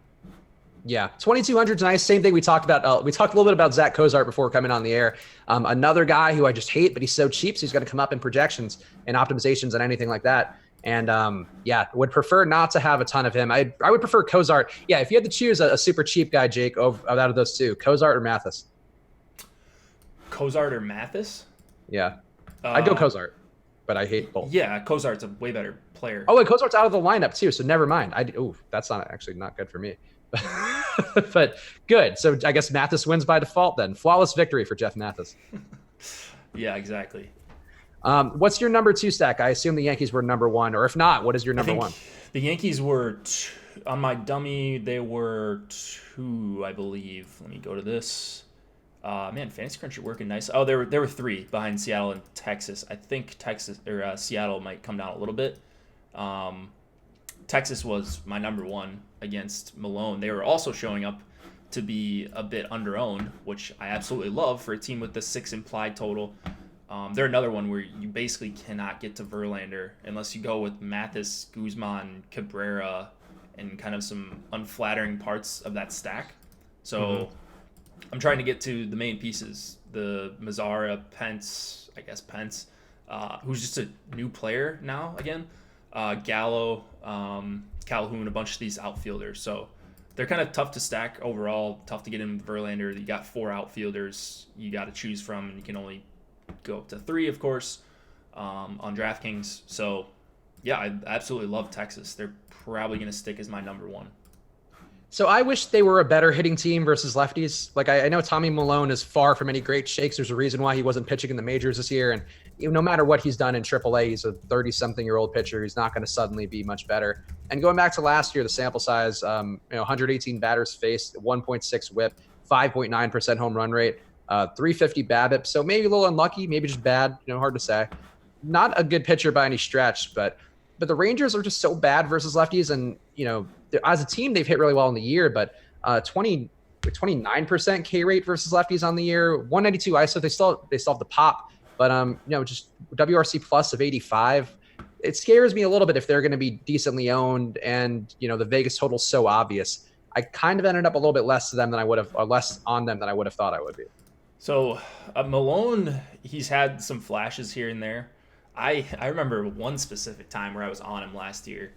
Speaker 1: Yeah, 2,200 is nice. Same thing we talked about. We talked a little bit about Zack Cozart before coming on the air. Another guy who I just hate, but he's so cheap, so he's going to come up in projections and optimizations and anything like that. And would prefer not to have a ton of him. I would prefer Cozart. Yeah, if you had to choose a super cheap guy, Jake, out of those two, Cozart or Mathis?
Speaker 2: Cozart or Mathis?
Speaker 1: Yeah, I'd go Cozart, but I hate both.
Speaker 2: Yeah, Cozart's a way better player.
Speaker 1: Oh, and Cozart's out of the lineup too, so never mind. That's not good for me. But good. So I guess Mathis wins by default then. Flawless victory for Jeff Mathis.
Speaker 2: Yeah, exactly.
Speaker 1: What's your number 2 stack? I assume the Yankees were number 1, or if not, what is your number 1?
Speaker 2: The Yankees were on my dummy. They were 2, I believe. Let me go to this. Man, Fantasy Crunch are working nice. Oh, there were 3 behind Seattle and Texas. I think Seattle might come down a little bit. Texas was my number 1 against Malone. They were also showing up to be a bit underowned, which I absolutely love for a team with the 6 implied total. They're another one where you basically cannot get to Verlander unless you go with Mathis, Guzman, Cabrera, and kind of some unflattering parts of that stack. So I'm trying to get to the main pieces. The Mazzara, Pence, who's just a new player now again. Gallo, Calhoun, a bunch of these outfielders. So they're kind of tough to stack overall, tough to get in with Verlander. You got 4 outfielders you got to choose from, and you can only go up to 3, of course, on DraftKings. So, yeah, I absolutely love Texas. They're probably going to stick as my number 1.
Speaker 1: So I wish they were a better hitting team versus lefties. Like I know Tommy Malone is far from any great shakes. There's a reason why he wasn't pitching in the majors this year. And no matter what he's done in AAA, he's a 30-something-year-old pitcher. He's not going to suddenly be much better. And going back to last year, the sample size, 118 batters faced, 1.6 WHIP, 5.9% home run rate, 350 BABIP. So maybe a little unlucky, maybe just bad. Hard to say. Not a good pitcher by any stretch, but the Rangers are just so bad versus lefties, and as a team they've hit really well in the year, but 29% K rate versus lefties on the year, 192 ISO. They still have the pop, but just WRC plus of 85. It scares me a little bit if they're going to be decently owned, and the Vegas total's so obvious. I kind of ended up a little bit less on them than I would have thought I would be.
Speaker 2: So Malone, he's had some flashes here and there. I remember one specific time where I was on him last year,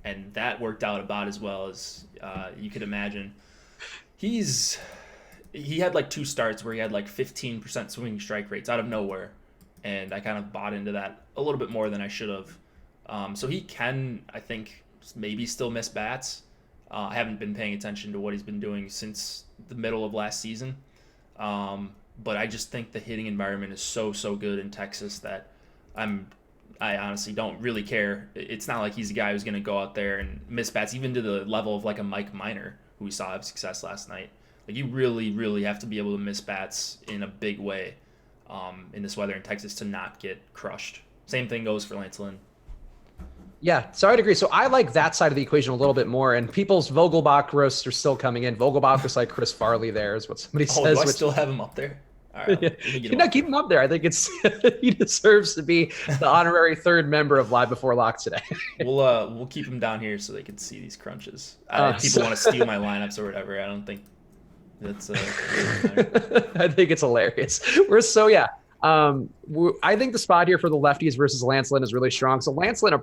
Speaker 2: and that worked out about as well as you could imagine. He had like 2 starts where he had like 15% swinging strike rates out of nowhere, and I kind of bought into that a little bit more than I should have. So he can, I think, maybe still miss bats. I haven't been paying attention to what he's been doing since the middle of last season. But I just think the hitting environment is so good in Texas that I honestly don't really care. It's not like he's a guy who's going to go out there and miss bats, even to the level of like a Mike Minor, who we saw have success last night. Like, you really have to be able to miss bats in a big way in this weather in Texas to not get crushed. Same thing goes for Lance Lynn.
Speaker 1: Yeah, so I'd agree. So I like that side of the equation a little bit more. And people's Vogelbach roasts are still coming in. Vogelbach was like Chris Farley there, is what somebody says.
Speaker 2: Do I still have him up there? All right,
Speaker 1: yeah. Keep him up there. I think he deserves to be the honorary third member of Live Before Lock today.
Speaker 2: We'll keep him down here so they can see these crunches. People want to steal my lineups or whatever. I don't think that's.
Speaker 1: I think it's hilarious. I think the spot here for the lefties versus Lance Lynn is really strong. So Lance Lynn, a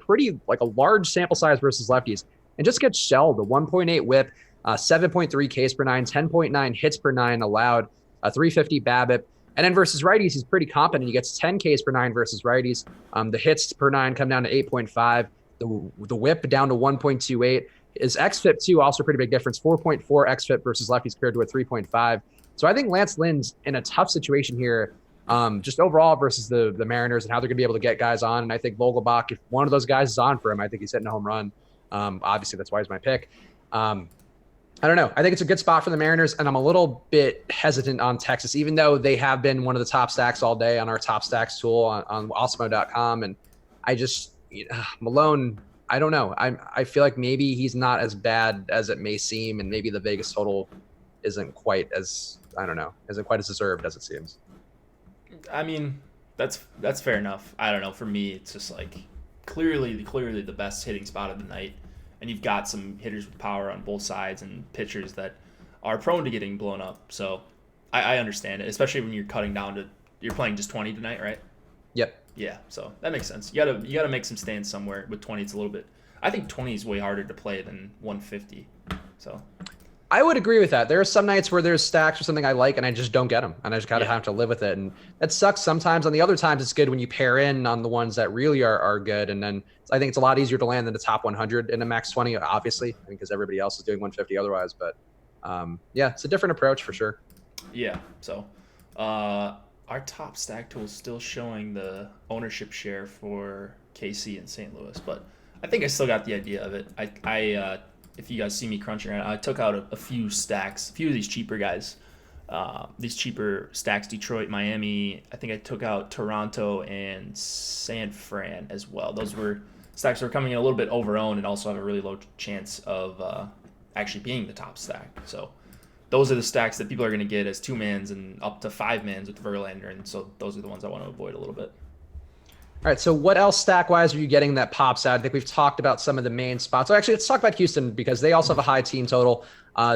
Speaker 1: large sample size versus lefties, and just gets shelled. The 1.8 WHIP, 7.3 Ks per nine, 10.9 hits per nine allowed, 350 BABIP. And then versus righties, he's pretty competent. He gets 10 Ks per nine versus righties. The hits per nine come down to 8.5. The WHIP down to 1.28. His xFIP too, also pretty big difference. 4.4 xFIP versus lefties compared to a 3.5. So I think Lance Lynn's in a tough situation here. Just overall versus the Mariners and how they're going to be able to get guys on. And I think Vogelbach, if one of those guys is on for him, I think he's hitting a home run. Obviously, that's why he's my pick. I don't know. I think it's a good spot for the Mariners, and I'm a little bit hesitant on Texas, even though they have been one of the top stacks all day on our top stacks tool on Awesemo.com. And I just, Malone, I don't know. I feel like maybe he's not as bad as it may seem, and maybe the Vegas total isn't quite as deserved as it seems.
Speaker 2: I mean, that's fair enough. I don't know. For me, it's just like clearly the best hitting spot of the night, and you've got some hitters with power on both sides and pitchers that are prone to getting blown up. So I understand it, especially when you're cutting down to you're playing just 20 tonight, right?
Speaker 1: Yep.
Speaker 2: Yeah. So that makes sense. You gotta make some stands somewhere. With 20, it's a little bit. I think 20 is way harder to play than 150. So.
Speaker 1: I would agree with that. There are some nights where there's stacks or something I like and I just don't get them, and I just gotta have to live with it. And that sucks sometimes. On the other times, it's good when you pair in on the ones that really are good. And then I think it's a lot easier to land than the top 100 in a max 20, obviously, because everybody else is doing 150 otherwise. But it's a different approach for sure.
Speaker 2: Yeah. So our top stack tool is still showing the ownership share for KC and St. Louis, but I think I still got the idea of it. I if you guys see me crunching around, I took out a few stacks, a few of these cheaper guys, these cheaper stacks, Detroit, Miami. I think I took out Toronto and San Fran as well. Those were stacks that were coming in a little bit over-owned and also have a really low chance of actually being the top stack. So those are the stacks that people are going to get as 2-mans and up to 5-mans with Verlander. And so those are the ones I want to avoid a little bit.
Speaker 1: All right, so what else stack-wise are you getting that pops out? I think we've talked about some of the main spots. So actually, let's talk about Houston because they also have a high team total.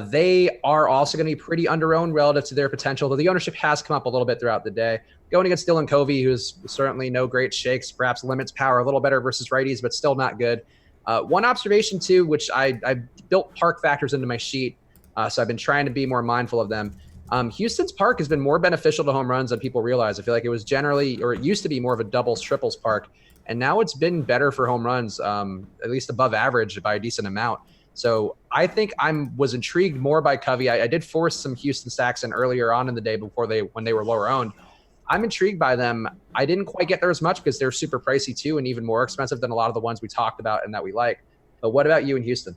Speaker 1: They are also going to be pretty under-owned relative to their potential, though the ownership has come up a little bit throughout the day. Going against Dylan Covey, who's certainly no great shakes, perhaps limits power a little better versus righties, but still not good. One observation, too, which I built park factors into my sheet, so I've been trying to be more mindful of them. Houston's park has been more beneficial to home runs than people realize. I feel like it used to be more of a doubles, triples park, and now it's been better for home runs, at least above average by a decent amount. So I think was intrigued more by Covey. I did force some Houston stacks in earlier on in the day when they were lower owned. I'm intrigued by them. I didn't quite get there as much because they're super pricey too, and even more expensive than a lot of the ones we talked about and that we like. But what about you in Houston?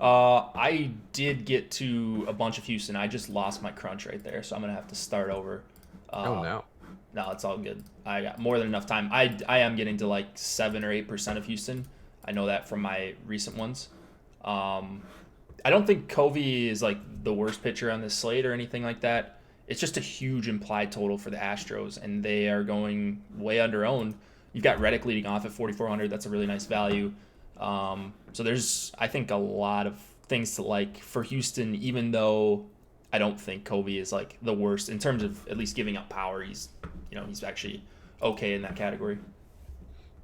Speaker 2: I did get to a bunch of Houston. I just lost my crunch right there, so I'm gonna have to start over.
Speaker 1: Oh no.
Speaker 2: No, it's all good. I got more than enough time. I am getting to like 7 or 8% of Houston. I know that from my recent ones. I don't think Covey is like the worst pitcher on this slate or anything like that. It's just a huge implied total for the Astros, and they are going way under owned. You've got Reddick leading off at 4,400. That's a really nice value. So there's, I think, a lot of things to like for Houston, even though I don't think Covey is like the worst in terms of at least giving up power. He's actually okay in that category.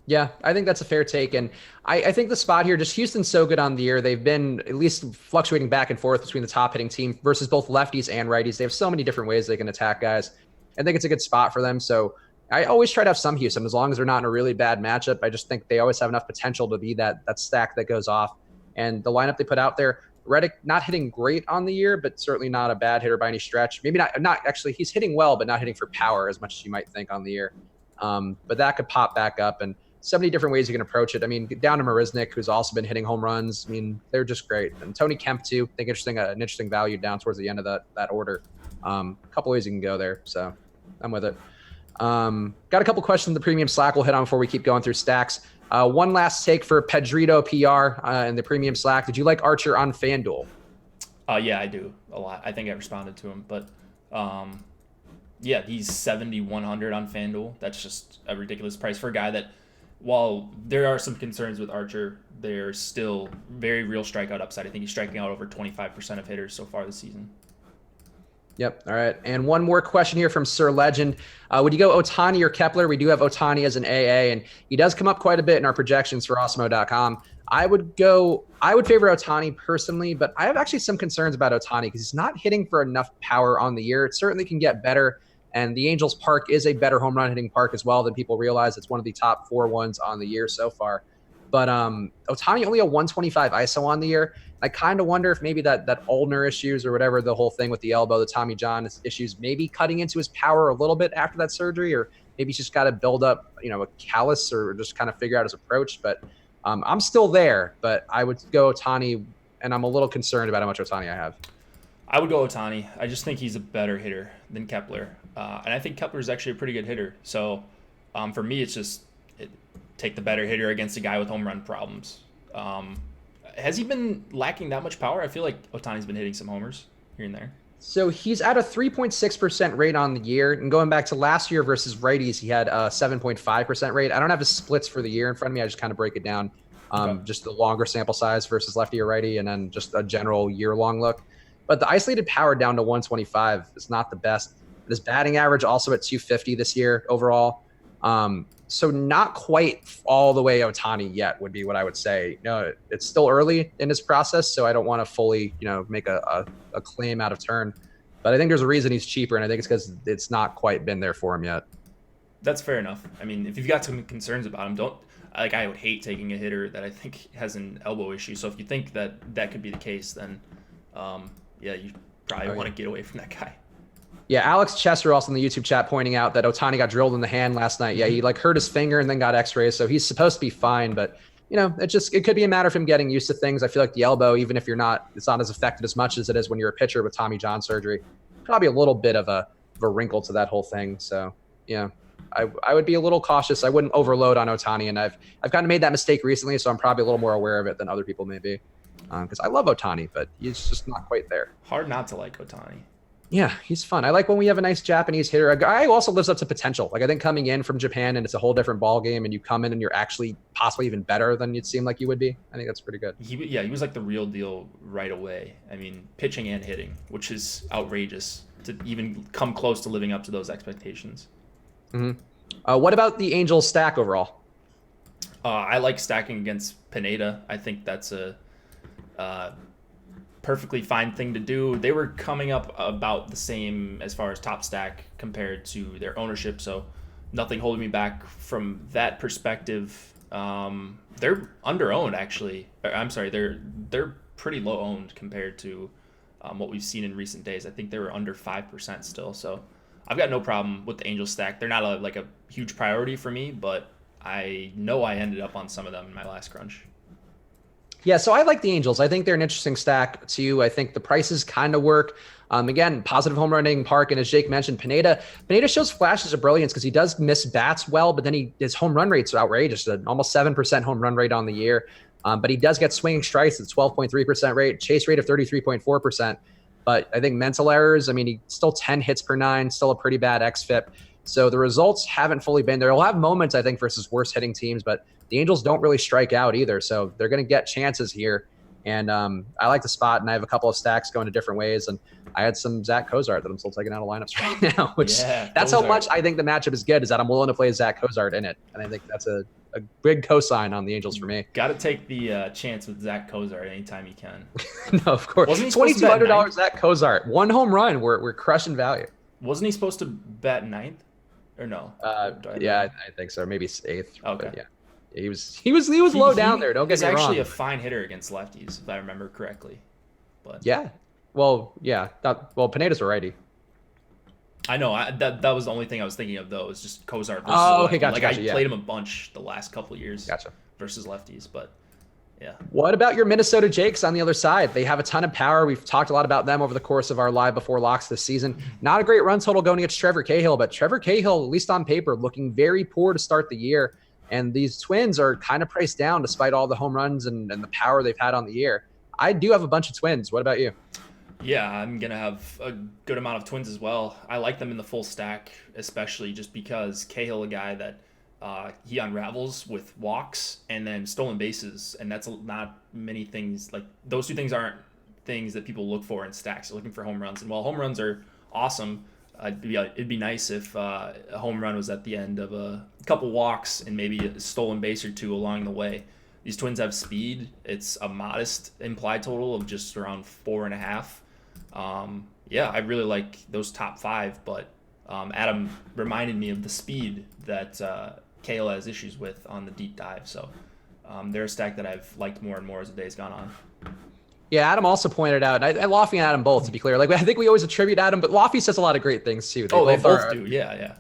Speaker 1: Yeah, I think that's a fair take. And I think the spot here, just Houston's so good on the year. They've been at least fluctuating back and forth between the top hitting team versus both lefties and righties. They have so many different ways they can attack guys. I think it's a good spot for them. So I always try to have some Houston as long as they're not in a really bad matchup. I just think they always have enough potential to be that stack that goes off. And the lineup they put out there, Reddick not hitting great on the year, but certainly not a bad hitter by any stretch. Maybe not actually. He's hitting well, but not hitting for power as much as you might think on the year. But that could pop back up, and so many different ways you can approach it. I mean, down to Marisnik, who's also been hitting home runs. I mean, they're just great. And Tony Kemp too. I think an interesting value down towards the end of that order. A couple ways you can go there. So I'm with it. Got a couple questions in the premium Slack we'll hit on before we keep going through stacks. One last take for Pedrito PR in the premium Slack. Did you like Archer on FanDuel?
Speaker 2: Yeah, I do a lot. I think I responded to him, but yeah, he's 7,100 on FanDuel. That's just a ridiculous price for a guy that, while there are some concerns with Archer, there's still very real strikeout upside. I think he's striking out over 25% of hitters so far this season.
Speaker 1: Yep. All right. And one more question here from Sir Legend. Would you go Otani or Kepler? We do have Otani as an AA, and he does come up quite a bit in our projections for Osmo.com. I would favor Otani personally, but I have actually some concerns about Otani because he's not hitting for enough power on the year. It certainly can get better. And the Angels Park is a better home run hitting park as well than people realize. It's one of the top 4 ones on the year so far. But Otani only a 125 ISO on the year. I kind of wonder if maybe that ulnar issues or whatever, the whole thing with the elbow, the Tommy John issues, maybe cutting into his power a little bit after that surgery, or maybe he's just got to build up, a callus or just kind of figure out his approach. But I'm still there, but I would go Otani, and I'm a little concerned about how much Otani I have.
Speaker 2: I would go Otani. I just think he's a better hitter than Kepler. And I think Kepler is actually a pretty good hitter. So for me, it's just take the better hitter against a guy with home run problems. Has he been lacking that much power? I feel like Otani's been hitting some homers here and there.
Speaker 1: So he's at a 3.6% rate on the year. And going back to last year versus righties, he had a 7.5% rate. I don't have his splits for the year in front of me. I just kind of break it down. Just the longer sample size versus lefty or righty, and then just a general year-long look. But the isolated power down to 125 is not the best. His batting average also at 250 this year overall. So not quite all the way Otani yet would be what I would say. It's still early in his process, so I don't want to fully, make a claim out of turn. But I think there's a reason he's cheaper, and I think it's because it's not quite been there for him yet.
Speaker 2: That's fair enough. I mean, if you've got some concerns about him, I would hate taking a hitter that I think has an elbow issue. So if you think that could be the case, then you probably want to get away from that guy. Yeah,
Speaker 1: Alex Chesser also in the YouTube chat pointing out that Otani got drilled in the hand last night. Yeah, he hurt his finger and then got x-rays, so he's supposed to be fine. But, it could be a matter of him getting used to things. I feel like the elbow, even if it's not as affected as much as it is when you're a pitcher with Tommy John surgery, probably a little bit of a wrinkle to that whole thing. So, yeah, I would be a little cautious. I wouldn't overload on Otani, and I've kind of made that mistake recently, so I'm probably a little more aware of it than other people may be. Because I love Otani, but he's just not quite there.
Speaker 2: Hard not to like Otani.
Speaker 1: Yeah, he's fun. I like when we have a nice Japanese hitter, a guy who also lives up to potential. I think coming in from Japan and it's a whole different ball game, and you come in and you're actually possibly even better than you'd seem like you would be. I think that's pretty good.
Speaker 2: He was like the real deal right away. I mean, pitching and hitting, which is outrageous to even come close to living up to those expectations.
Speaker 1: Mm-hmm. What about the Angels stack overall?
Speaker 2: I like stacking against Pineda. I think that's a perfectly fine thing to do. They were coming up about the same as far as top stack compared to their ownership, so nothing holding me back from that perspective. They're under-owned, actually. I'm sorry, they're pretty low-owned compared to what we've seen in recent days. I think they were under 5% still, so I've got no problem with the Angels stack. They're not a huge priority for me, but I know I ended up on some of them in my last crunch.
Speaker 1: Yeah, so I like the Angels. I think they're an interesting stack too. I think the prices kind of work. Again, positive home running park, and as Jake mentioned, Pineda shows flashes of brilliance because he does miss bats well, but then his home run rate's outrageous, almost 7% home run rate on the year. But he does get swinging strikes at 12.3% rate, chase rate of 33.4%. But I think mental errors, he's still 10 hits per 9, still a pretty bad xFIP. So the results haven't fully been there. He'll have moments, I think, versus worse hitting teams, but the Angels don't really strike out either. So they're going to get chances here. And I like the spot, and I have a couple of stacks going to different ways. And I had some Zack Cozart that I'm still taking out of lineups right now, which that's Cozart. How much I think the matchup is good, is that I'm willing to play Zack Cozart in it. And I think that's a a big cosign on the Angels for me.
Speaker 2: Got to take the chance with Zack Cozart anytime you can.
Speaker 1: No, of course.
Speaker 2: Wasn't he supposed to bet
Speaker 1: $2,200 Zack Cozart. 1 home run. We're crushing value.
Speaker 2: Wasn't he supposed to bat ninth? Or no?
Speaker 1: Yeah, I think so. Maybe 8th.
Speaker 2: Okay.
Speaker 1: Yeah. He was low down there. Don't get me wrong.
Speaker 2: He's actually a fine hitter against lefties, if I remember correctly. But
Speaker 1: yeah. Well, yeah. Pineda's a righty.
Speaker 2: I know. That was the only thing I was thinking of, though. Is just Cozart versus
Speaker 1: okay, gotcha.
Speaker 2: Like,
Speaker 1: gotcha,
Speaker 2: I played him a bunch the last couple of years.
Speaker 1: Gotcha.
Speaker 2: Versus lefties, but yeah.
Speaker 1: What about your Minnesota Jakes on the other side? They have a ton of power. We've talked a lot about them over the course of our live before locks this season. Not a great run total going against Trevor Cahill, but Trevor Cahill, at least on paper, looking very poor to start the year. And these Twins are kind of priced down despite all the home runs and the power they've had on the year. I do have a bunch of Twins. What about you?
Speaker 2: Yeah, I'm going to have a good amount of Twins as well. I like them in the full stack, especially just because Cahill, a guy that he unravels with walks and then stolen bases, and that's not many things. Like, those two things aren't things that people look for in stacks. They're looking for home runs, and while home runs are awesome, it'd be nice if a home run was at the end of a couple walks and maybe a stolen base or two along the way. These Twins have speed. It's a modest implied total of just around 4.5. Yeah, I really like those top 5, but Adam reminded me of the speed that Cahill has issues with on the deep dive. So they're a stack that I've liked more and more as the day's gone on.
Speaker 1: Yeah, Adam also pointed out, and Lofty and Adam both, to be clear. Like, I think we always attribute Adam, but Lofty says a lot of great things too.
Speaker 2: They both do. Yeah.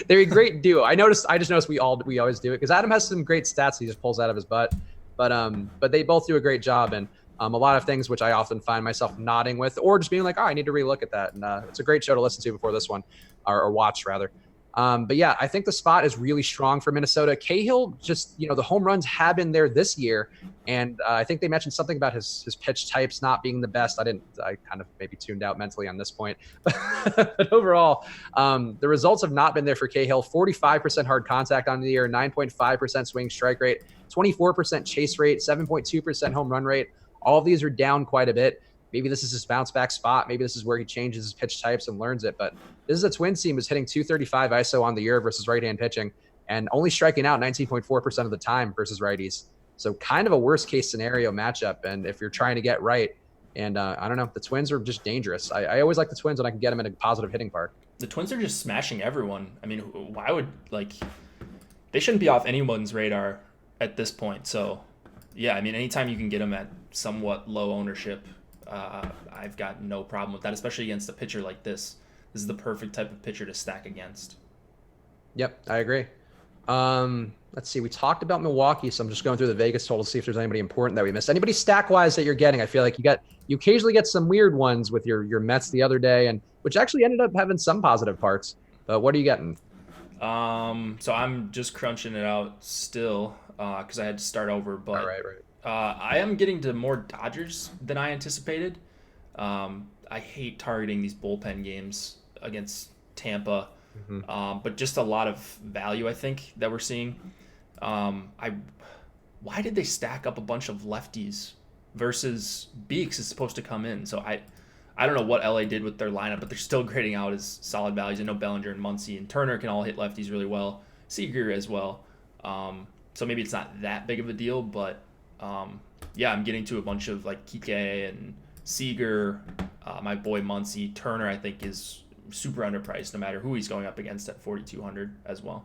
Speaker 1: They're a great duo. I just noticed we always do it because Adam has some great stats he just pulls out of his butt. But they both do a great job, and a lot of things which I often find myself nodding with, or just being like, I need to relook at that. And it's a great show to listen to before this one, or watch rather. But yeah, I think the spot is really strong for Minnesota. Cahill, just, the home runs have been there this year. And I think they mentioned something about his pitch types not being the best. I kind of maybe tuned out mentally on this point. But overall, the results have not been there for Cahill. 45% hard contact on the year, 9.5% swing strike rate, 24% chase rate, 7.2% home run rate. All of these are down quite a bit. Maybe this is his bounce back spot. Maybe this is where he changes his pitch types and learns it. But this is a Twins team who's hitting 235 ISO on the year versus right-hand pitching and only striking out 19.4% of the time versus righties. So kind of a worst case scenario matchup. And if you're trying to get right, and I don't know, the Twins are just dangerous. I always like the Twins when I can get them in a positive hitting park.
Speaker 2: The Twins are just smashing everyone. I mean, why would, they shouldn't be off anyone's radar at this point. So yeah, I mean, anytime you can get them at somewhat low ownership, I've got no problem with that, especially against a pitcher like this. This is the perfect type of pitcher to stack against. Yep,
Speaker 1: I agree. Let's see. We talked about Milwaukee, so I'm just going through the Vegas total to see if there's anybody important that we missed. Anybody stack-wise that you're getting? I feel like you occasionally get some weird ones with your Mets the other day, and which actually ended up having some positive parts. But what are you getting?
Speaker 2: So I'm just crunching it out still because I had to start over. But
Speaker 1: right.
Speaker 2: I am getting to more Dodgers than I anticipated. I hate targeting these bullpen games against Tampa, but just a lot of value I think that we're seeing. Why did they stack up a bunch of lefties versus Beeks is supposed to come in? So I don't know what LA did with their lineup, but they're still grading out as solid values. I know Bellinger and Muncy and Turner can all hit lefties really well. Seager as well. So maybe it's not that big of a deal, but yeah, I'm getting to a bunch of Kike and Seager, my boy Muncy. Turner I think is super underpriced no matter who he's going up against at 4,200 as well.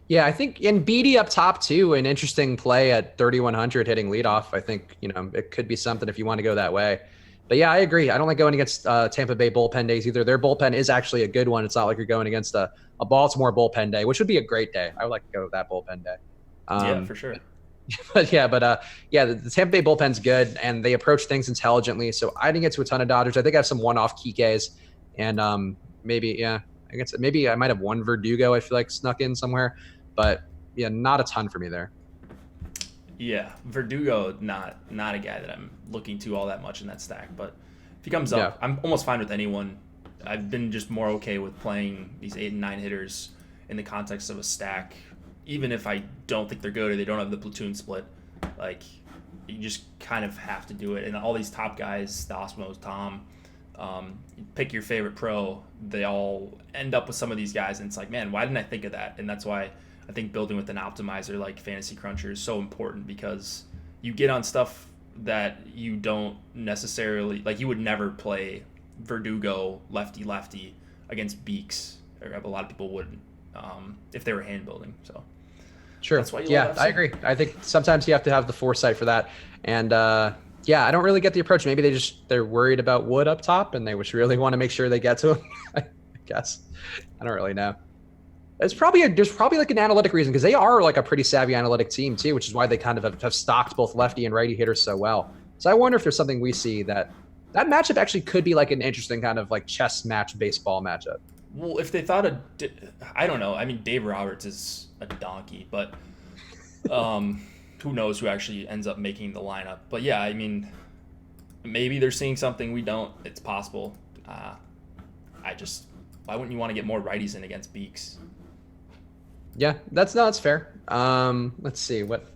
Speaker 1: Yeah, I think in BD up top too, an interesting play at 3,100 hitting leadoff. I think, it could be something if you want to go that way. But yeah, I agree. I don't like going against Tampa Bay bullpen days either. Their bullpen is actually a good one. It's not like you're going against a Baltimore bullpen day, which would be a great day. I would like to go with that bullpen day.
Speaker 2: Yeah, for sure.
Speaker 1: But the Tampa Bay bullpen's good, and they approach things intelligently. So I didn't get to a ton of Dodgers. I think I have some one-off Kikes, and maybe I might have one Verdugo I feel like snuck in somewhere. But yeah, not a ton for me there.
Speaker 2: Yeah, Verdugo, not a guy that I'm looking to all that much in that stack. But if he comes up, I'm almost fine with anyone. I've been just more okay with playing these 8 and 9 hitters in the context of a stack, even if I don't think they're good or they don't have the platoon split. You just kind of have to do it. And all these top guys, the Osmos, Tom, pick your favorite pro, they all end up with some of these guys. And it's like, man, why didn't I think of that? And that's why I think building with an optimizer like Fantasy Cruncher is so important because you get on stuff that you don't necessarily like. You would never play Verdugo lefty against Beaks, or a lot of people wouldn't if they were hand building. So
Speaker 1: sure,
Speaker 2: that's why you
Speaker 1: yeah, I agree. I think sometimes you have to have the foresight for that, and yeah, I don't really get the approach. Maybe they're worried about Wood up top, and they just really want to make sure they get to him. I guess I don't really know. There's probably like an analytic reason because they are like a pretty savvy analytic team too, which is why they kind of have stocked both lefty and righty hitters so well. So I wonder if there's something we see that matchup actually could be like an interesting kind of like chess match baseball matchup.
Speaker 2: Well, if they thought I don't know. I mean, Dave Roberts is a donkey, but who knows who actually ends up making the lineup. But yeah, I mean, maybe they're seeing something we don't. It's possible. Why wouldn't you want to get more righties in against Beaks?
Speaker 1: Yeah, that's fair. Let's see what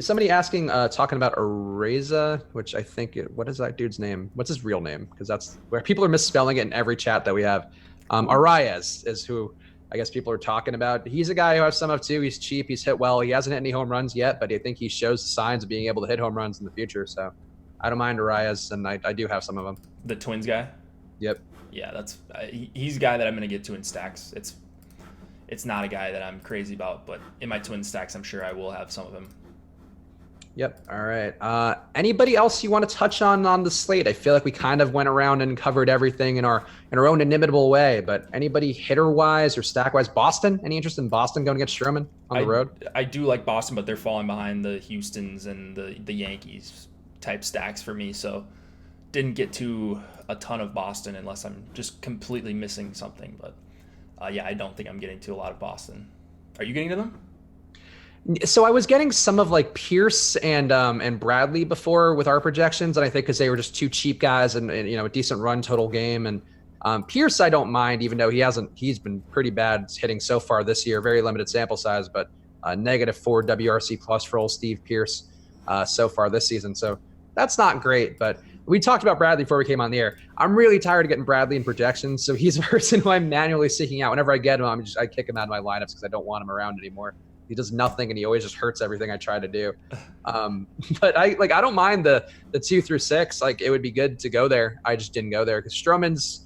Speaker 1: somebody asking, talking about Areza, which I think what is that dude's name? What's his real name? Because that's where people are misspelling it in every chat that we have. Arraez is who I guess people are talking about. He's a guy who I've some of too. He's cheap. He's hit well. He hasn't hit any home runs yet, but I think he shows signs of being able to hit home runs in the future. So I don't mind Arraez, and I do have some of them.
Speaker 2: The Twins guy?
Speaker 1: Yep.
Speaker 2: Yeah, he's a guy that I'm going to get to in stacks. It's not a guy that I'm crazy about, but in my Twin stacks, I'm sure I will have some of him.
Speaker 1: Yep. All right. Anybody else you want to touch on the slate? I feel like we kind of went around and covered everything in our own inimitable way, but anybody hitter-wise or stack-wise? Boston? Any interest in Boston going against Stroman on the road?
Speaker 2: I do like Boston, but they're falling behind the Houstons and the Yankees type stacks for me, so didn't get to a ton of Boston unless I'm just completely missing something, but yeah, I don't think I'm getting to a lot of Boston. Are you getting to them?
Speaker 1: So I was getting some of like Pierce and Bradley before with our projections, and I think because they were just two cheap guys and a decent run total game. And Pierce I don't mind, even though he's been pretty bad hitting so far this year, very limited sample size, but -4 WRC plus for old Steve Pierce so far this season. So that's not great, but we talked about Bradley before we came on the air. I'm really tired of getting Bradley in projections, so he's a person who I'm manually seeking out. Whenever I get him, I kick him out of my lineups because I don't want him around anymore. He does nothing, and he always just hurts everything I try to do. But I don't mind the 2 through 6. Like, it would be good to go there. I just didn't go there because Stroman's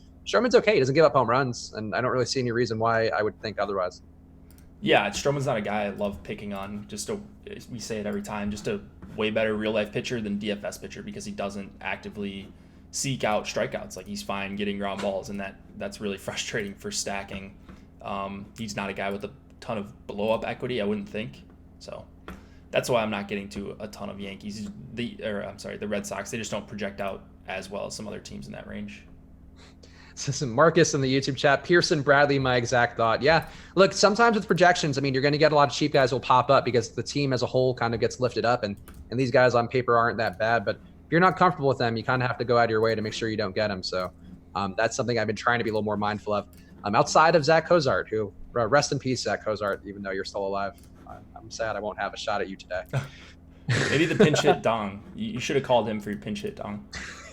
Speaker 1: okay. He doesn't give up home runs, and I don't really see any reason why I would think otherwise.
Speaker 2: Yeah, Stroman's not a guy I love picking on. We say it every time, just a way better real life pitcher than DFS pitcher because he doesn't actively seek out strikeouts. Like, he's fine getting ground balls, and that's really frustrating for stacking. He's not a guy with a ton of blow up equity, I wouldn't think. So that's why I'm not getting to a ton of Yankees. The Red Sox, they just don't project out as well as some other teams in that range.
Speaker 1: So Marcus in the YouTube chat, Pearson, Bradley, my exact thought. Yeah, look, sometimes with projections, I mean, you're going to get a lot of cheap guys will pop up because the team as a whole kind of gets lifted up, and these guys on paper aren't that bad. But if you're not comfortable with them, you kind of have to go out of your way to make sure you don't get them. So that's something I've been trying to be a little more mindful of. Outside of Zack Cozart, who rest in peace, Zack Cozart, even though you're still alive. I'm sad I won't have a shot at you today.
Speaker 2: Maybe the pinch hit dong. You should have called him for your pinch hit dong.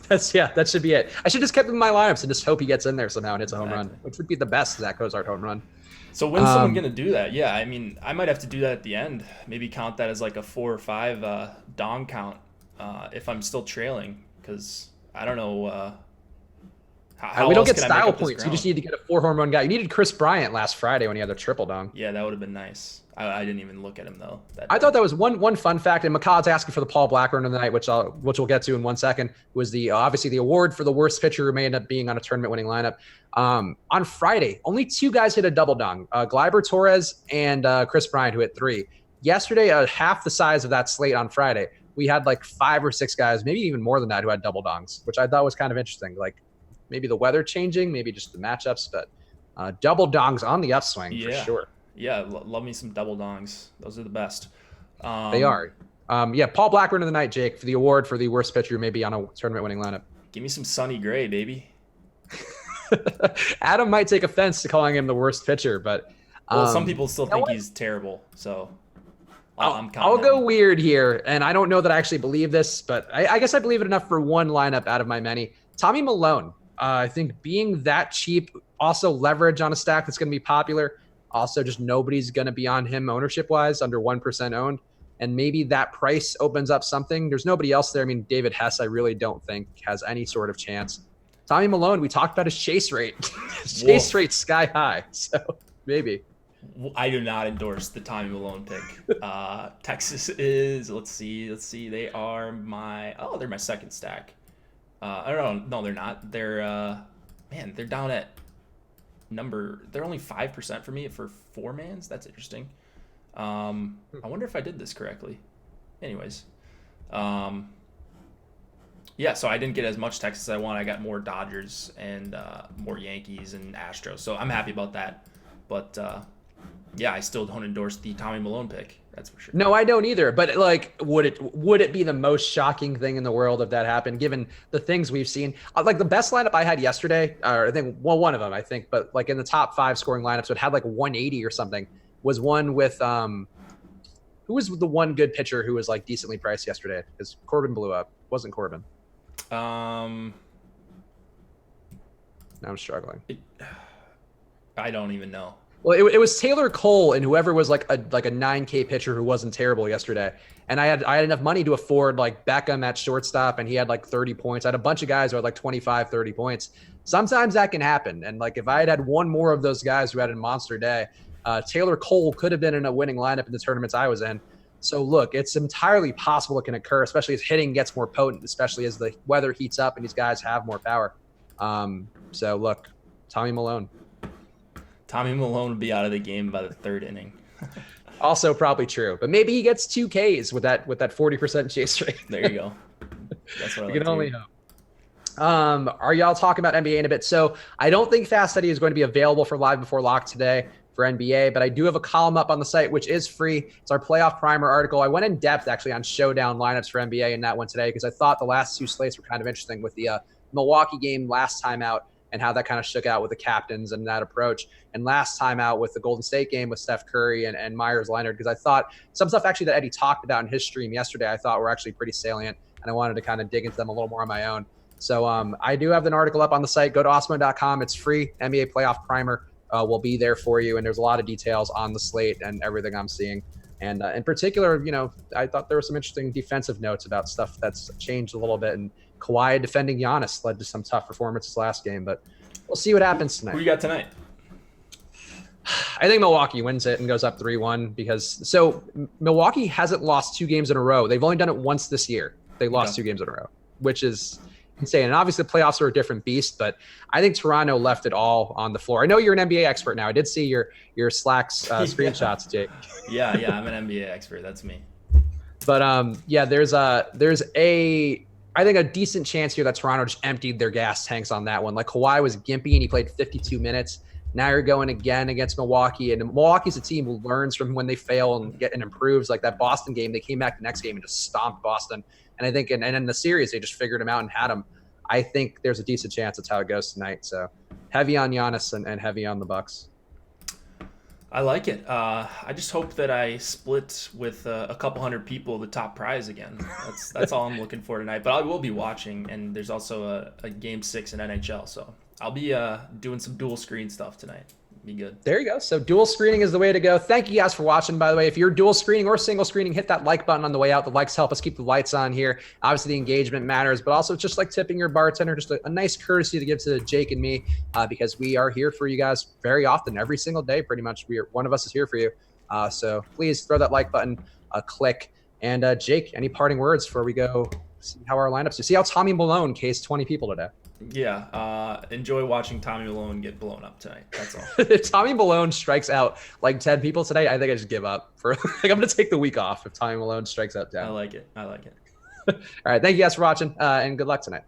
Speaker 1: That should be it. I should just kept him in my lineups and just hope he gets in there somehow and hits a home run, which would be the best Zack Cozart home run.
Speaker 2: So when's someone going to do that? Yeah, I mean, I might have to do that at the end. Maybe count that as like a 4 or 5 dong count if I'm still trailing, because I don't know how
Speaker 1: we don't get
Speaker 2: can
Speaker 1: style points. You just need to get a 4 home run guy. You needed Chris Bryant last Friday when he had the triple dong.
Speaker 2: Yeah, that would have been nice. I didn't even look at him though.
Speaker 1: I thought that was one fun fact. And McCall's asking for the Paul Blackburn of the night, which we'll get to in 1 second. Was the obviously the award for the worst pitcher who may end up being on a tournament winning lineup. On Friday, only 2 guys hit a double dong: Gleyber Torres and Chris Bryant, who hit 3. Yesterday, half the size of that slate on Friday, we had like 5 or 6 guys, maybe even more than that, who had double dongs, which I thought was kind of interesting. Like, maybe the weather changing, maybe just the matchups, but double dongs on the upswing for sure.
Speaker 2: Yeah, love me some double dongs. Those are the best.
Speaker 1: They are. Paul Blackburn of the night, Jake, for the award for the worst pitcher who may be on a tournament-winning lineup.
Speaker 2: Give me some Sonny Gray, baby.
Speaker 1: Adam might take offense to calling him the worst pitcher, but
Speaker 2: some people still think he's terrible, so
Speaker 1: I'll go weird here, and I don't know that I actually believe this, but I guess I believe it enough for one lineup out of my many. Tommy Milone. I think being that cheap, also leverage on a stack that's going to be popular. Also, just nobody's going to be on him ownership-wise, under 1% owned. And maybe that price opens up something. There's nobody else there. I mean, David Hess, I really don't think has any sort of chance. Tommy Milone, we talked about his chase rate. His chase rate's sky high. So maybe.
Speaker 2: I do not endorse the Tommy Milone pick. Texas is, let's see. They are they're my second stack. I don't know. No, they're not. They're down at they're only 5% for me for 4-mans. That's interesting. I wonder if I did this correctly. Anyways. Yeah, so I didn't get as much Texas as I want. I got more Dodgers and more Yankees and Astros. So I'm happy about that. But yeah, I still don't endorse the Tommy Milone pick. That's for sure.
Speaker 1: No, I don't either. But like, would it be the most shocking thing in the world if that happened, given the things we've seen? Like the best lineup I had yesterday, or I think one of them, I think, but like in the top 5 scoring lineups, it had like 180 or something. Was one with who was the one good pitcher who was like decently priced yesterday? Because Corbin blew up. Wasn't Corbin? Now I'm struggling.
Speaker 2: I don't even know.
Speaker 1: Well, it was Taylor Cole and whoever was like a 9K pitcher who wasn't terrible yesterday. And I had enough money to afford like Beckham at shortstop, and he had like 30 points. I had a bunch of guys who had like 25, 30 points. Sometimes that can happen. And like if I had one more of those guys who had a monster day, Taylor Cole could have been in a winning lineup in the tournaments I was in. So look, it's entirely possible it can occur, especially as hitting gets more potent, especially as the weather heats up and these guys have more power. So look, Tommy Milone.
Speaker 2: Tommy Milone would be out of the game by the 3rd inning.
Speaker 1: Also probably true, but maybe he gets 2 Ks with that 40% chase rate.
Speaker 2: There you go. That's what I
Speaker 1: can only hope. Are y'all talking about NBA in a bit? So I don't think Fast Study is going to be available for Live Before Lock today for NBA, but I do have a column up on the site, which is free. It's our playoff primer article. I went in depth actually on showdown lineups for NBA in that one today, because I thought the last 2 slates were kind of interesting with the Milwaukee game last time out and how that kind of shook out with the captains and that approach. And last time out with the Golden State game with Steph Curry and Myers Leonard, because I thought some stuff actually that Eddie talked about in his stream yesterday, I thought were actually pretty salient, and I wanted to kind of dig into them a little more on my own. So I do have an article up on the site. Go to Osmo.com. It's free. NBA playoff primer will be there for you. And there's a lot of details on the slate and everything I'm seeing. And in particular, I thought there were some interesting defensive notes about stuff that's changed a little bit. And Kawhi defending Giannis led to some tough performances last game, but we'll see what happens tonight.
Speaker 2: Who you got tonight?
Speaker 1: I think Milwaukee wins it and goes up 3-1 because Milwaukee hasn't lost 2 games in a row. They've only done it once this year. They lost 2 games in a row, which is insane. And obviously the playoffs are a different beast, but I think Toronto left it all on the floor. I know you're an NBA expert now. I did see your Slacks screenshots, Jake.
Speaker 2: Yeah, I'm an NBA expert. That's me.
Speaker 1: But there's I think a decent chance here that Toronto just emptied their gas tanks on that one. Like Kawhi was gimpy and he played 52 minutes. Now you're going again against Milwaukee, and Milwaukee's a team who learns from when they fail and improves. Like that Boston game, they came back the next game and just stomped Boston. And I think, and in the series, they just figured him out and had him. I think there's a decent chance that's how it goes tonight. So heavy on Giannis and heavy on the Bucks.
Speaker 2: I like it. I just hope that I split with a couple hundred people the top prize again. That's all I'm looking for tonight. But I will be watching, and there's also a Game 6 in NHL, so I'll be doing some dual screen stuff tonight. Be good.
Speaker 1: There you go. So dual screening is the way to go. Thank you guys for watching, by the way. If you're dual screening or single screening, hit that like button on the way out. The likes help us keep the lights on here. Obviously, the engagement matters, but also just like tipping your bartender, just a nice courtesy to give to Jake and me, because we are here for you guys very often, every single day, pretty much. One of us is here for you. So please throw that like button, click. And Jake, any parting words before we go see how our lineups do? See how Tommy Milone cased 20 people today.
Speaker 2: Yeah, enjoy watching Tommy Milone get blown up tonight. That's all.
Speaker 1: If Tommy Milone strikes out like 10 people today, I think I just give up. I'm going to take the week off if Tommy Milone strikes out 10.
Speaker 2: I like it.
Speaker 1: All right, thank you guys for watching, and good luck tonight.